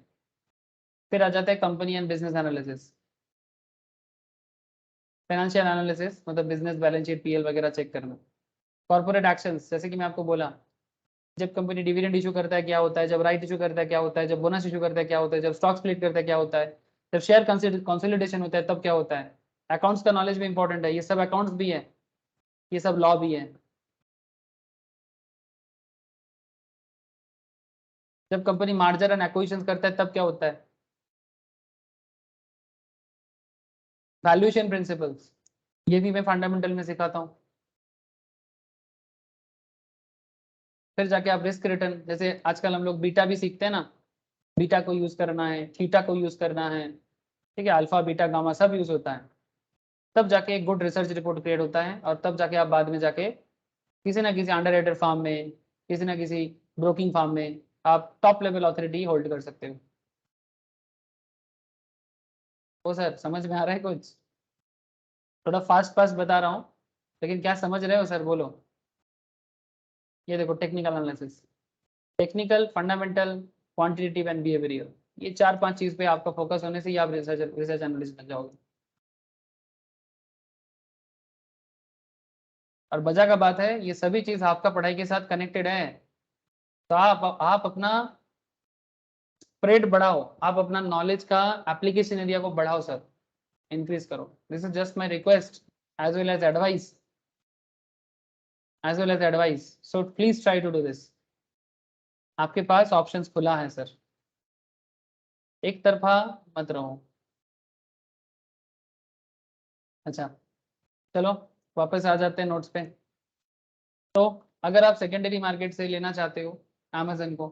फिर आ जाता है company and business analysis, financial analysis, मतलब बिजनेस बैलेंस शीट, पीएल वगैरह चेक करना। कॉर्पोरेट एक्शंस, जैसे कि मैं आपको बोला, जब कंपनी डिविडेंड इशू करता है क्या होता है, जब राइट इशू करता है क्या होता है, जब बोनस इशू करता है क्या होता है, जब स्टॉक स्प्लिट करता है क्या होता है, जब शेयर कंसोलिडेशन होता है तब क्या होता है। अकाउंट्स का नॉलेज भी इंपॉर्टेंट है, ये सब अकाउंट्स भी है, ये सब लॉ भी है। जब कंपनी मार्जर एंड एक्विजिशन करता है तब क्या होता है, वैल्यूएशन प्रिंसिपल्स, ये भी मैं फंडामेंटल में सिखाता हूँ। फिर जाके आप रिस्क रिटर्न, जैसे आजकल हम लोग बीटा भी सीखते हैं ना, बीटा को यूज करना है, थीटा को यूज करना है, ठीक है, अल्फा बीटा गामा सब यूज होता है, तब जाके एक गुड रिसर्च रिपोर्ट क्रिएट होता है, और तब जाके आप बाद में जाके किसी ना किसी अंडरराइटर फार्म में, किसी ना किसी ब्रोकिंग फार्म में आप टॉप लेवल ऑथोरिटी होल्ड कर सकते हो। ओ सर समझ में आ रहा है कुछ? थोड़ा फास्ट फास्ट बता रहा हूँ, लेकिन क्या समझ रहे हो सर बोलो। ये देखो technical analysis, technical, fundamental, quantitative and behavioural, ये 4-5 चीज पे आपका फोकस होने से ही आप रिसर्च एनालिस्ट बन जाओगे। और मजा का बात है ये सभी चीज आपका पढ़ाई के साथ कनेक्टेड है, तो आप अपना स्प्रेड बढ़ाओ, आप अपना नॉलेज का एप्लीकेशन एरिया को बढ़ाओ सर, इंक्रीज करो। This is just my request as well as advice, so please try to do this. आपके पास ऑप्शंस खुला है सर, एक तरफा मत रहो। अच्छा चलो वापस आ जाते हैं नोट्स पे। तो अगर आप सेकेंडरी मार्केट से लेना चाहते हो अमेजन को,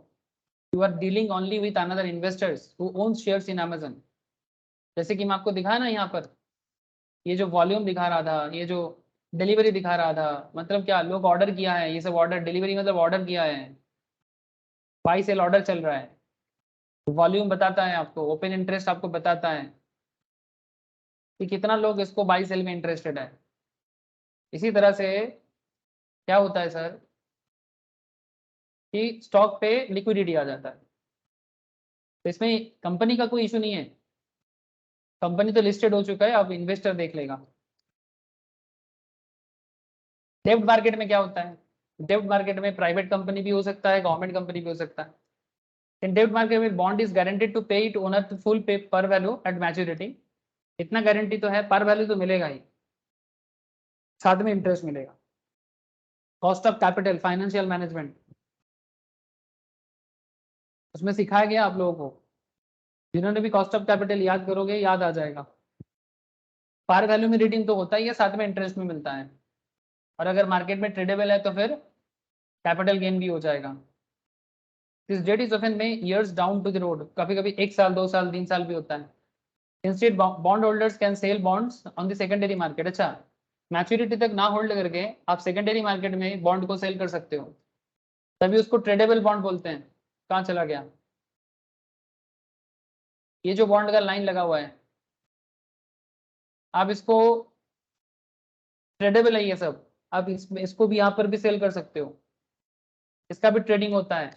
you are dealing only with another investors who own shares in Amazon. जैसे कि मैं आपको दिखाया ना यहाँ पर, ये जो वॉल्यूम दिखा रहा था, ये जो डिलीवरी दिखा रहा था, मतलब क्या लोग ऑर्डर किया है, ये सब ऑर्डर, डिलीवरी मतलब ऑर्डर किया है, बाई सेल ऑर्डर चल रहा है, वॉल्यूम बताता है आपको, ओपन इंटरेस्ट आपको बताता है कि कितना लोग इसको बाई सेल में इंटरेस्टेड है। इसी तरह से क्या होता है सर कि स्टॉक पे लिक्विडिटी आ जाता है, तो इसमें कंपनी का कोई इशू नहीं है, कंपनी तो लिस्टेड हो चुका है, अब इन्वेस्टर देख लेगा। डेब्ट मार्केट में क्या होता है, डेब्ट मार्केट में प्राइवेट कंपनी भी हो सकता है, गवर्नमेंट कंपनी भी हो सकता है। इन डेब्ट मार्केट में बॉन्ड इज गारंटेड टू पे इट ओनर टू फुल पे पर वैल्यू एट मैच्योरिटी। इतना गारंटी तो है, पर वैल्यू तो मिलेगा ही, साथ में इंटरेस्ट मिलेगा। Cost of capital, financial management, उसमें सिखाया गया आप लोगों को, जिन्होंने भी कॉस्ट ऑफ कैपिटल याद करोगे याद आ जाएगा। पार वैल्यू में रीडिंग तो होता ही है, साथ में इंटरेस्ट में मिलता है, और अगर मार्केट में ट्रेडेबल है तो फिर कैपिटल गेन भी हो जाएगा। दिस डेट इज ऑफन में years down to the road, कभी कभी 1 साल 2 साल 3 साल भी होता है। Instead bond holders can sell bonds on the secondary market. अच्छा, मैच्योरिटी तक ना होल्ड करके आप सेकेंडरी मार्केट में बॉन्ड को सेल कर सकते हो, तभी उसको ट्रेडेबल बॉन्ड बोलते हैं। कहाँ चला गया ये जो बॉन्ड का लाइन लगा हुआ है, आप इसको, ट्रेडेबल है ये सब, आप इसको भी यहाँ पर भी सेल कर सकते हो, इसका भी ट्रेडिंग होता है।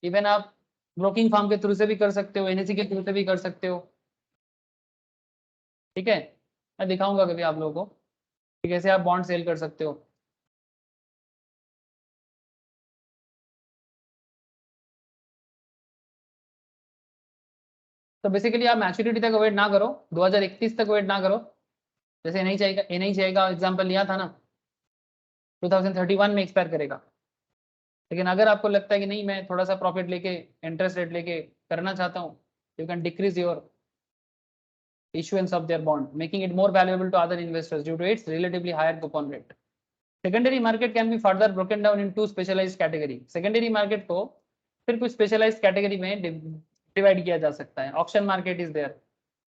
इवन आप ब्रोकिंग फार्म के थ्रू से भी कर सकते हो, एनएससी के थ्रू से भी कर सकते हो, ठीक है। मैं दिखाऊंगा कभी आप लोगों को कि कैसे आप बॉन्ड सेल कर सकते हो। तो बेसिकली आप मैच्योरिटी तक वेट ना करो, 2031 तक वेट ना करो, जैसे एनएचआई का एग्जांपल लिया था ना, 2031 में एक्सपायर करेगा। लेकिन अगर आपको लगता है कि नहीं मैं थोड़ा सा प्रॉफिट लेके, इंटरेस्ट रेट लेके करना चाहता हूँ, you can decrease your issuance of their bond, making it more valuable to other investors due to its relatively higher coupon rate. Secondary market can be further broken down into specialized category. Secondary market को फिर कुछ specialized category में divide किया जा सकता है. Auction market is there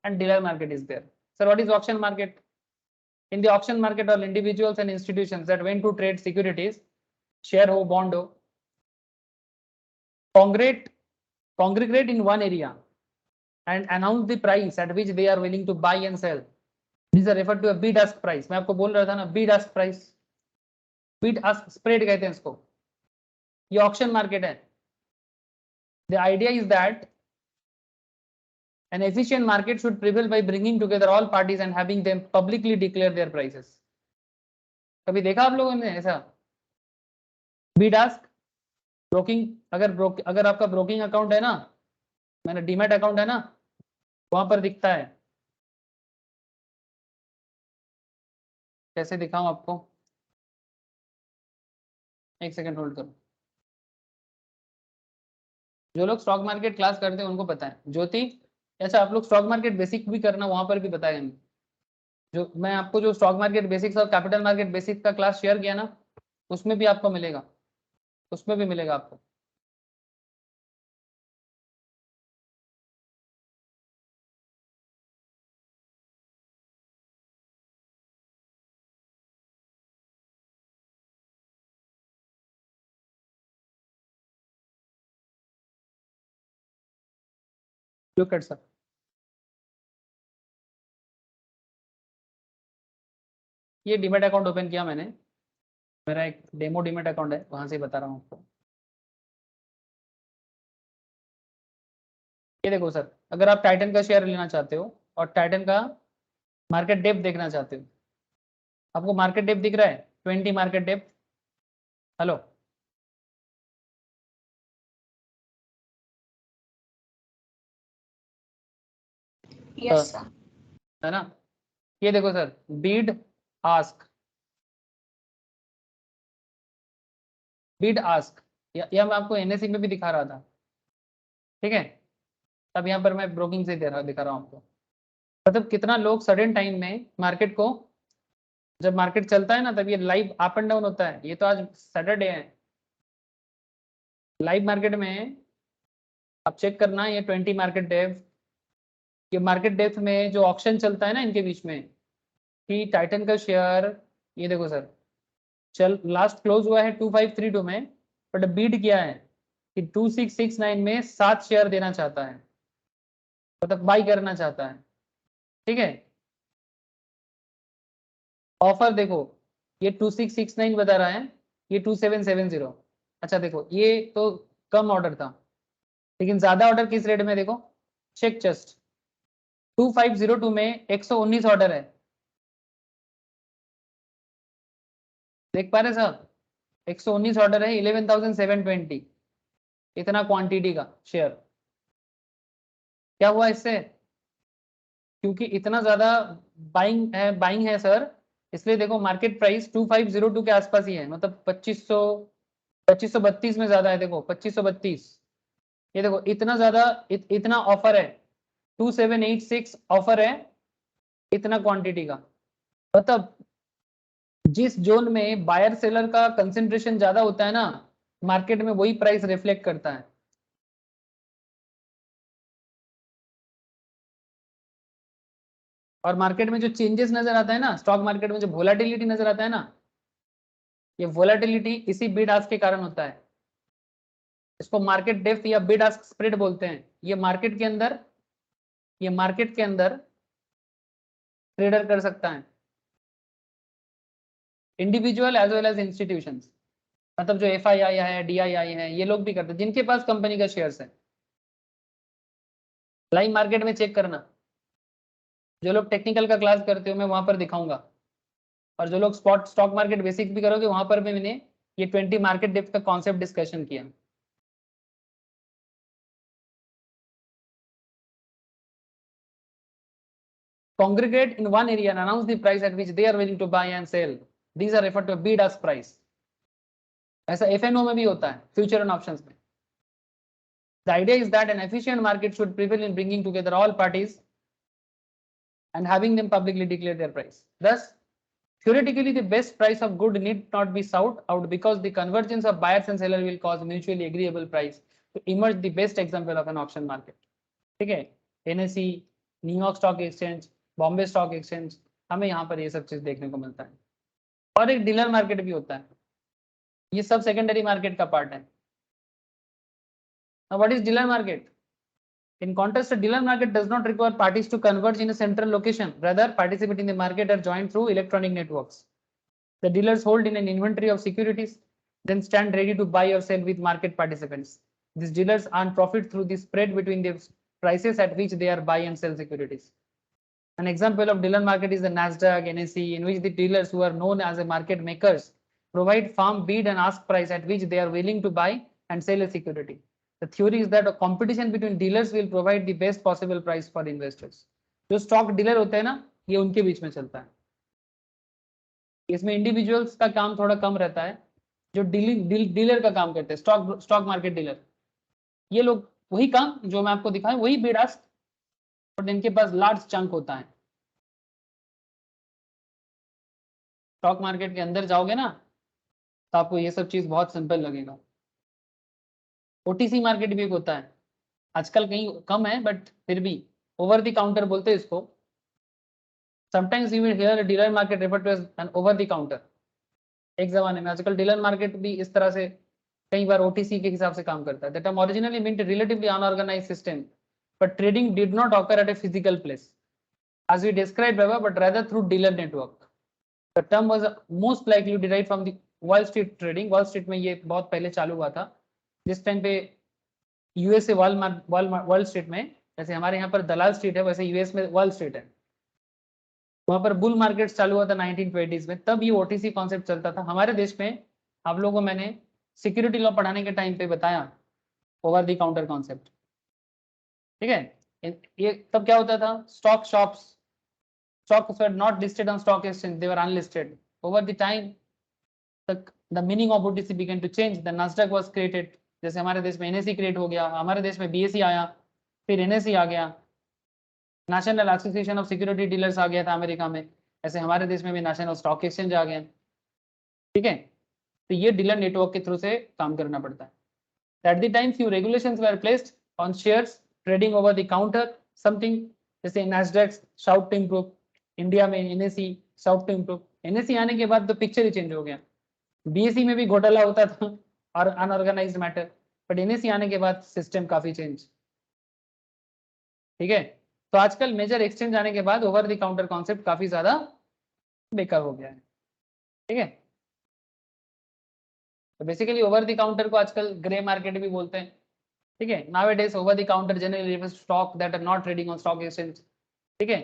and dealer market is there. Sir, what is auction market? In the auction market, all individuals and institutions that went to trade securities, share हो, bond हो, congregate in one area and announce the price at which they are willing to buy and sell. These are referred to a bid ask price. मैं आपको बोल रहा था ना, bid ask price, bid ask spread कहते हैं इसको, ये ऑक्शन मार्केट है। The idea is that an efficient market should prevail by bringing together all parties and having them publicly declare their prices. कभी देखा आप लोगों ने ऐसा bid ask ब्रोकिंग? अगर आपका ब्रोकिंग अकाउंट है ना, मैंने डीमैट अकाउंट है ना, वहां पर दिखता है। कैसे दिखाऊं आपको, एक सेकंड होल्ड करो। जो लोग स्टॉक मार्केट क्लास करते हैं उनको पता है। ज्योति, ऐसा आप लोग स्टॉक मार्केट बेसिक भी करना, वहां पर भी बताया हमें। जो मैं आपको जो स्टॉक मार्केट बेसिक्स और कैपिटल मार्केट बेसिक्स का क्लास शेयर किया ना, उसमें भी आपको मिलेगा, उसमें भी मिलेगा आपको। लुक एट सर, ये डीमैट अकाउंट ओपन किया मैंने, मेरा एक डेमो डीमैट अकाउंट है, वहां से बता रहा हूँ आपको। ये देखो सर, अगर आप टाइटन का शेयर लेना चाहते हो और टाइटन का मार्केट डेप्थ देखना चाहते हो, आपको मार्केट डेप्थ दिख रहा है 20 market depth. Hello, Yes, sir. है ना? ये देखो sir, Beed ask, Beed ask, या मैं आपको एनएससी में भी दिखा रहा था, ठीक है? अब यहाँ पर मैं ब्रोकिंग से दिखा रहा हूँ आपको, मतलब कितना लोग सडन टाइम में मार्केट को, जब मार्केट चलता है ना तब ये लाइव अप एंड डाउन होता है। ये तो आज सैटरडे है, लाइव मार्केट में आप चेक करना, ये 20 मार्केट डेप्थ, ये मार्केट डेप्थ में जो ऑक्शन चलता है ना इनके बीच में, कि टाइटन का शेयर, ये देखो सर, चल लास्ट क्लोज हुआ है 2532 में, बट बीट किया है कि 2669 में 7 शेयर देना चाहता है, मतलब बाई करना चाहता है, ठीक है? ऑफर देखो, ये 2669 बता रहा है, ये 2770। अच्छा देखो, ये तो कम ऑर्डर था, लेकिन ज्यादा ऑर्डर किस रेट में देखो, चेक जस्ट 2502 में 119 ऑर्डर है, देख पा रहे साहब? 119 ऑर्डर है, 11,720, इतना क्वांटिटी का शेयर। क्या हुआ इससे? क्योंकि इतना ज्यादा बाइंग है सर, इसलिए देखो मार्केट प्राइस 2502 के आसपास ही है, मतलब 2532 में ज्यादा है, देखो 2532। ये देखो इतना ज्यादा, इतना ऑफर है, 2786 ऑफर है, इतना क्वांटिटी का, मतलब जिस जोन में बायर सेलर का कंसेंट्रेशन ज्यादा होता है ना, मार्केट में वही प्राइस रिफ्लेक्ट करता है। और मार्केट में जो चेंजेस नजर आता है ना, स्टॉक मार्केट में जो वोलाटिलिटी नजर आता है ना, ये वोलाटिलिटी इसी बिड आस्क के कारण होता है। इसको मार्केट डेप्थ या बिड आस्क स्प्रेड बोलते हैं। ये मार्केट के अंदर, ये मार्केट के अंदर ट्रेडर कर सकता है, individual as well as institutions, मतलब जो एफआईआई है, डीआईआई है, ये लोग भी करते हैं जिनके पास कंपनी का शेयर्स है। लाइव मार्केट में चेक करना, जो लोग टेक्निकल का क्लास करते हो मैं वहां पर दिखाऊंगा, और जो लोग स्पॉट स्टॉक मार्केट बेसिक भी करोगे वहां पर भी मैंने ये 20 मार्केट डेप्थ का कॉन्सेप्ट डिस्कशन किया। Congregate in one area and announce the price at which they are willing to buy and sell. These are referred to bid ask price. ऐसा FNO में भी होता है, फ्यूचर एंड ऑप्शंस में। The idea is that an efficient market should prevail in bringing together all parties and having them publicly declare their price. Thus, theoretically, the best price of good need not be sought out because the convergence of buyers and sellers will cause mutually agreeable price to emerge the best example of an auction market. ठीक है? NSE, New York stock exchange, Bombay stock exchange, हमें यहाँ पर ये सब चीज देखने को मिलता है। और एक डीलर मार्केट भी होता है, ये सब सेकेंडरी मार्केट का पार्ट है। Now, what is dealer market? In contrast, a dealer market does not require parties to converge in a central location. Rather, participate in the market are joined through electronic networks. The dealers hold in an inventory of securities, then stand ready to buy or sell with market participants. These dealers earn profit through the spread between the prices at which they are buy and sell securities. An example of dealer market is the Nasdaq, NSE, in which the dealers who are known as a market makers provide firm bid and ask price at which they are willing to buy and sell a security. The theory is that a competition between dealers will provide the best possible price for investors. जो stock dealer होते हैं ना, ये उनके बीच में चलता है। इसमें इंडिविजुअल्स का काम थोड़ा कम रहता है, जो डीलर का काम करते हैं, स्टॉक मार्केट डीलर, ये लोग वही काम जो मैं आपको दिखाऊं वही बिड आस्क, और इनके पास लार्ज चंक होता है। स्टॉक मार्केट के अंदर जाओगे ना तो आपको ये सब चीज बहुत सिंपल लगेगा। ओटीसी मार्केट भी एक होता है, आजकल कहीं कम है बट फिर भी ओवर द काउंटर बोलते हैं इसको। Sometimes you will hear a dealer market refer to as an over the counter. एक जमाने में, आजकल डीलर मार्केट भी इस तरह से कई बार ओटीसी के हिसाब से काम करता है। That term originally meant relatively unorganised system but trading did not occur at a physical place as we described above, but rather through dealer network. The term was most likely derived from the wall street trading. Wall street में ये बहुत पहले चालू हुआ था, जिस time पे USA wall street में, जैसे हमारे यहाँ पर दलाल स्ट्रीट है वैसे यूएस में वॉल स्ट्रीट है, वहां पर बुल मार्केट चालू हुआ था 1920s में. तब ये ओटीसी कॉन्सेप्ट चलता था. हमारे देश में आप लोगों को मैंने सिक्योरिटी लॉ पढ़ाने के टाइम पे बताया ओवर द काउंटर कॉन्सेप्ट. ठीक है, ये तब क्या होता था, stock shops, stocks were not listed on stock exchange, they were unlisted. Over the time the meaning of OTC began to change. The Nasdaq was created. जैसे हमारे देश में NSE क्रिएट हो गया, हमारे देश में BSE आया, फिर NSE आ गया, national association of security dealers आ गया था अमेरिका में, ऐसे हमारे देश में भी नेशनल स्टॉक एक्सचेंज आ गया. ठीक है, तो ये डीलर नेटवर्क के थ्रू से काम करना पड़ता है. At the time few regulations were placed on shares trading over the counter, something जैसे NASDAQ shout to improve, India में NSE shout to improve. NSE आने के बाद तो पिक्चर ही चेंज हो गया. BSE में भी घोटाला होता था और अनऑर्गेनाइज्ड मैटर, बट NSE आने के बाद सिस्टम काफी चेंज. ठीक है, तो आजकल मेजर एक्सचेंज आने के बाद ओवर द काउंटर कॉन्सेप्ट काफी ज्यादा बेकार हो गया है. ठीक है, तो बेसिकली ओवर द काउंटर को आजकल ग्रे मार्केट भी बोलते हैं. ठीक है, nowadays over the counter generally refers to stock that are not trading on stock exchange. ठीक है,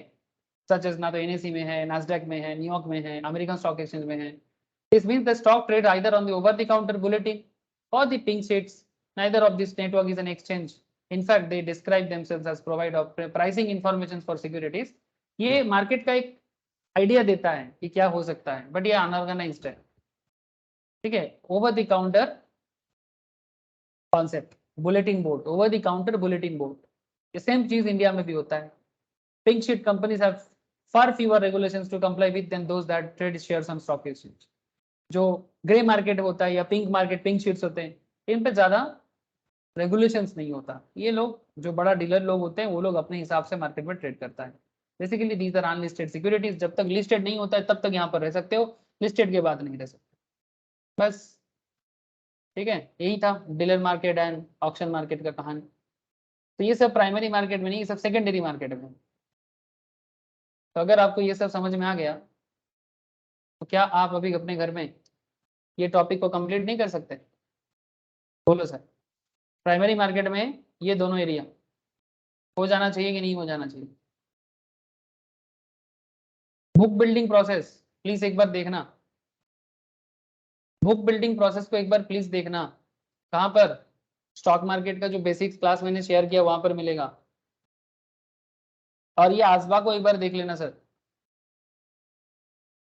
सच एज ना तो NSE में है, नास्डैक में है, न्यूयॉर्क में है, अमेरिकन स्टॉक एक्सचेंज में है. This means the stock trade either on the over the counter bulletin और the pink sheets. Neither of this network is an exchange. In fact, they describe themselves as provider of pricing information for securities. ये market का एक idea देता है कि क्या हो सकता है, बट ये अनऑर्गेनाइज्ड है. ठीक है, over the counter concept, bulletin board, over the counter bulletin board, ये सेम चीज इंडिया में भी होता है. Pink sheet companies have far fewer regulations to comply with than those that trade shares on stock exchange. जो grey market होता है या पिंक मार्केट, पिंक शीट्स होते हैं, इन पे ज्यादा रेगुलेशंस नहीं होता. ये लोग जो बड़ा डीलर लोग होते हैं वो लोग अपने हिसाब से मार्केट में ट्रेड करता है. Basically these are unlisted securities. जब तक लिस्टेड नहीं होता है तब तक यहाँ पर रह सकते हो, लिस्टेड के बाद नहीं रह सकते. बस ठीक है, यही था dealer market and auction market का कहानी. तो ये सब प्राइमरी मार्केट में नहीं, ये सब सेकेंडरी मार्केट में. तो अगर आपको ये सब समझ में आ गया तो क्या आप अभी अपने घर में ये टॉपिक को कंप्लीट नहीं कर सकते? बोलो सर. प्राइमरी मार्केट में ये दोनों एरिया हो जाना चाहिए कि नहीं हो जाना चाहिए? बुक बिल्डिंग प्रोसेस प्लीज एक बार देखना. बुक बिल्डिंग प्रोसेस को एक बार प्लीज देखना. कहां पर? स्टॉक मार्केट का जो बेसिक्स क्लास मैंने शेयर किया वहां पर मिलेगा. और ये आसबा को एक बार देख लेना sir.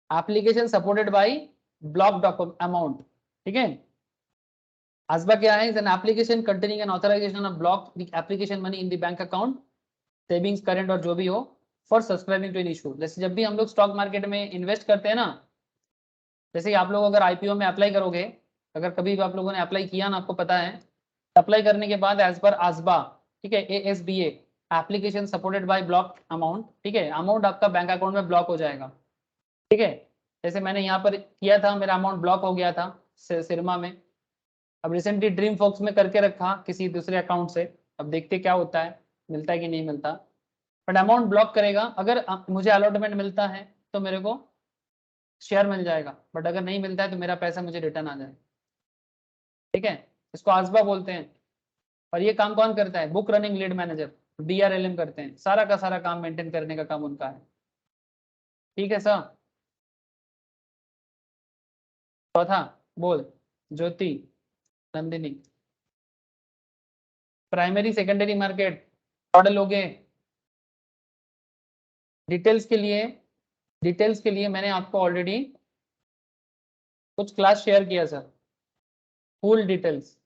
Application supported by block document amount. ठीक है, आसबा क्या है? Is an application containing an authorisation of block the application money in the bank account, savings current और जो भी हो, for subscribing to an issue. जैसे जब भी हम लोग स्टॉक मार्केट में इन्वेस्ट करते हैं ना, जैसे आप लोग अगर IPO में अप्लाई करोगे, अगर कभी भी आप लोगों ने अप्लाई किया ना, आपको पता है, अप्लाई करने के बाद एज पर आसबा, ठीक है, ASBA application supported by block amount. ठीक है, अमाउंट आपका बैंक अकाउंट में ब्लॉक हो जाएगा. ठीक है, जैसे मैंने यहाँ पर किया था, मेरा अमाउंट ब्लॉक हो गया था सिरमा में. अब रिसेंटली ड्रीम फॉक्स में करके रखा किसी दूसरे अकाउंट से, अब देखते क्या होता है, मिलता है कि नहीं मिलता. बट अमाउंट ब्लॉक करेगा. अगर मुझे अलॉटमेंट मिलता है तो मेरे को शेयर मिल जाएगा, बट अगर नहीं मिलता है तो मेरा पैसा मुझे रिटर्न आ जाएगा. ठीक है, इसको आसबा बोलते हैं. और ये काम कौन करता है? Book running lead manager, BRLM करते हैं. सारा का सारा काम मेंटेन करने का काम उनका है. ठीक है सर. चौथा बोल, ज्योति, नंदिनी. प्राइमरी सेकेंडरी मार्केट पढ़ लोगे. डिटेल्स के लिए मैंने आपको ऑलरेडी कुछ क्लास शेयर किया सर. फुल डिटेल्स,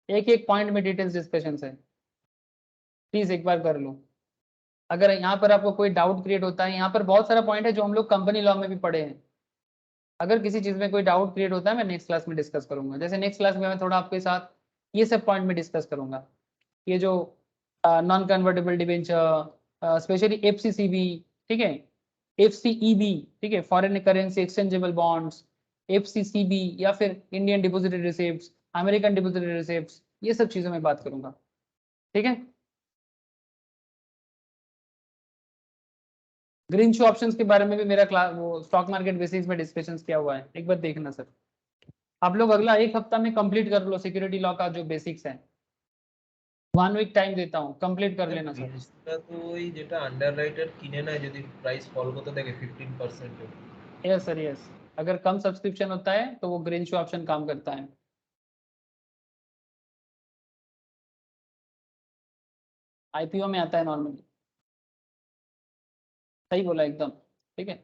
एक एक पॉइंट में डिटेल्स डिस्कशन है. प्लीज एक बार कर लो. अगर यहाँ पर आपको कोई डाउट क्रिएट होता है, यहाँ पर बहुत सारा पॉइंट है जो हम लोग कंपनी लॉ में भी पढ़े हैं. अगर किसी चीज में कोई डाउट क्रिएट होता है मैं नेक्स्ट क्लास में डिस्कस करूंगा. जैसे नेक्स्ट क्लास में मैं थोड़ा आपके साथ ये सब पॉइंट में डिस्कस करूंगा. ये जो non convertible debenture, specially FCCB, ठीक है, FCEB, ठीक है, foreign currency exchangeable bonds, FCCB या फिर Indian depository receipts, American depository receipts, ये सब चीजों में बात करूंगा. ठीक है. ग्रीन शू ऑप्शंस के बारे में भी मेरा क्लास वो स्टॉक मार्केट बेसिक्स में डिस्कशन किया हुआ है, एक बार देखना सर। आप लोग अगला एक हफ्ता में कंप्लीट कर लो सिक्योरिटी लॉ का जो बेसिक्स है, 1 वीक टाइम देता हूँ, कंप्लीट कर लेना सर। জিনিসটা তো ওই যেটা আন্ডাররাইটার কিনে নেয় যদি প্রাইস ফল করতে থাকে 15%। यस सर यस, अगर कम सब्सक्रिप्शन होता है तो वो ग्रीन शू ऑप्शन काम करता है। आईपीओ में आता है नॉर्मली, सही बोला एकदम, ठीक है।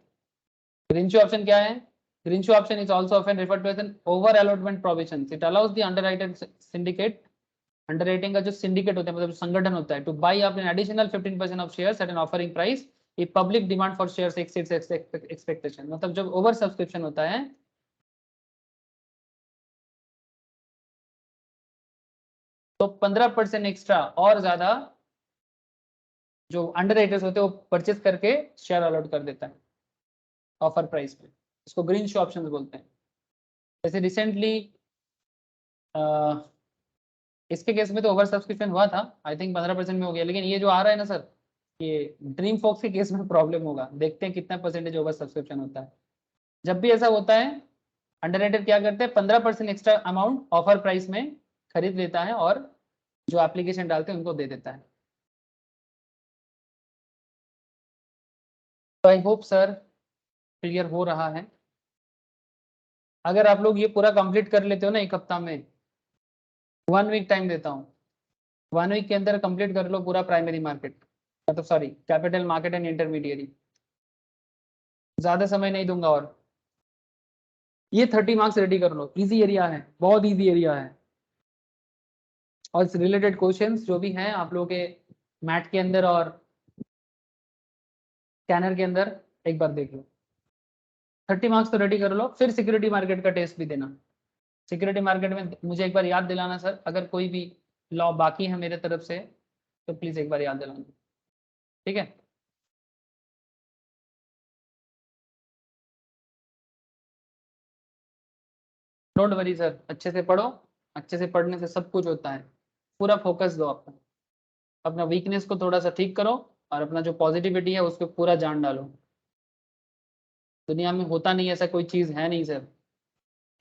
ग्रीन शू ऑप्शन क्या है? Green shoe option is also often referred to as an over allotment provisions. It allows the underwriter syndicate, underwriting का जो सिंडिकेट होता है मतलब संगठन होता है, to buy up an additional 15% of shares at an offering price if public demand for shares exceeds expectation. मतलब जब ओवर सब्सक्रिप्शन होता है तो 15% एक्स्ट्रा और ज्यादा जो अंडरराइटर्स होते हैं वो परचेज करके शेयर अलॉट कर देता है ऑफर प्राइस पे। इसको ग्रीन शू ऑप्शन बोलते हैं। जैसे रिसेंटली इसके केस में तो ओवर सब्सक्रिप्शन हुआ था, आई थिंक 15% में हो गया, लेकिन ये जो आ रहा है ना सर, ये ड्रीम फॉक्स के केस में प्रॉब्लम होगा, देखते हैं कितना परसेंटेज ओवर सब्सक्रिप्शन होता है। जब भी ऐसा होता है अंडरराइटर क्या करते हैं, 15% एक्स्ट्रा अमाउंट ऑफर प्राइस में खरीद लेता है और जो एप्लीकेशन डालते हैं उनको दे देता है। तो आई होप सर क्लियर हो रहा है। अगर आप लोग ये पूरा कंप्लीट कर लेते हो ना एक हफ्ता में, 1 वीक टाइम देता हूँ, 1 वीक के अंदर कंप्लीट कर लो पूरा प्राइमरी मार्केट, मतलब sorry capital market and intermediate, ज्यादा समय नहीं दूंगा। और ये 30 मार्क्स रेडी कर लो, इजी एरिया है, बहुत इजी एरिया है। और इस रिलेटेड क्वेश्चंस जो भी हैं आप लोगों के मैट के अंदर और स्कैनर के अंदर एक बार देख लो। 30 मार्क्स तो रेडी कर लो, फिर सिक्योरिटी मार्केट का टेस्ट भी देना। सिक्योरिटी मार्केट में मुझे एक बार याद दिलाना सर, अगर कोई भी लॉ बाकी है मेरे तरफ से तो प्लीज एक बार याद दिलाना, ठीक है। डोंट वरी सर, अच्छे से पढ़ो, अच्छे से पढ़ने से सब कुछ होता है। पूरा फोकस दो अपना, अपना वीकनेस को थोड़ा सा ठीक करो और अपना जो पॉजिटिविटी है उस पर पूरा जान डालो। दुनिया में होता नहीं ऐसा कोई चीज़ है नहीं सर,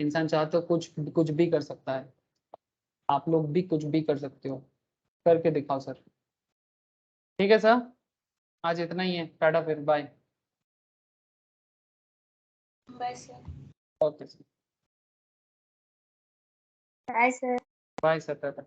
इंसान चाहे तो कुछ कुछ भी कर सकता है, आप लोग भी कुछ भी कर सकते हो, करके दिखाओ सर। ठीक है सर, आज इतना ही है, टाटा फिर bye. Bye sir. Okay sir, bye sir. Bye sir, Tata.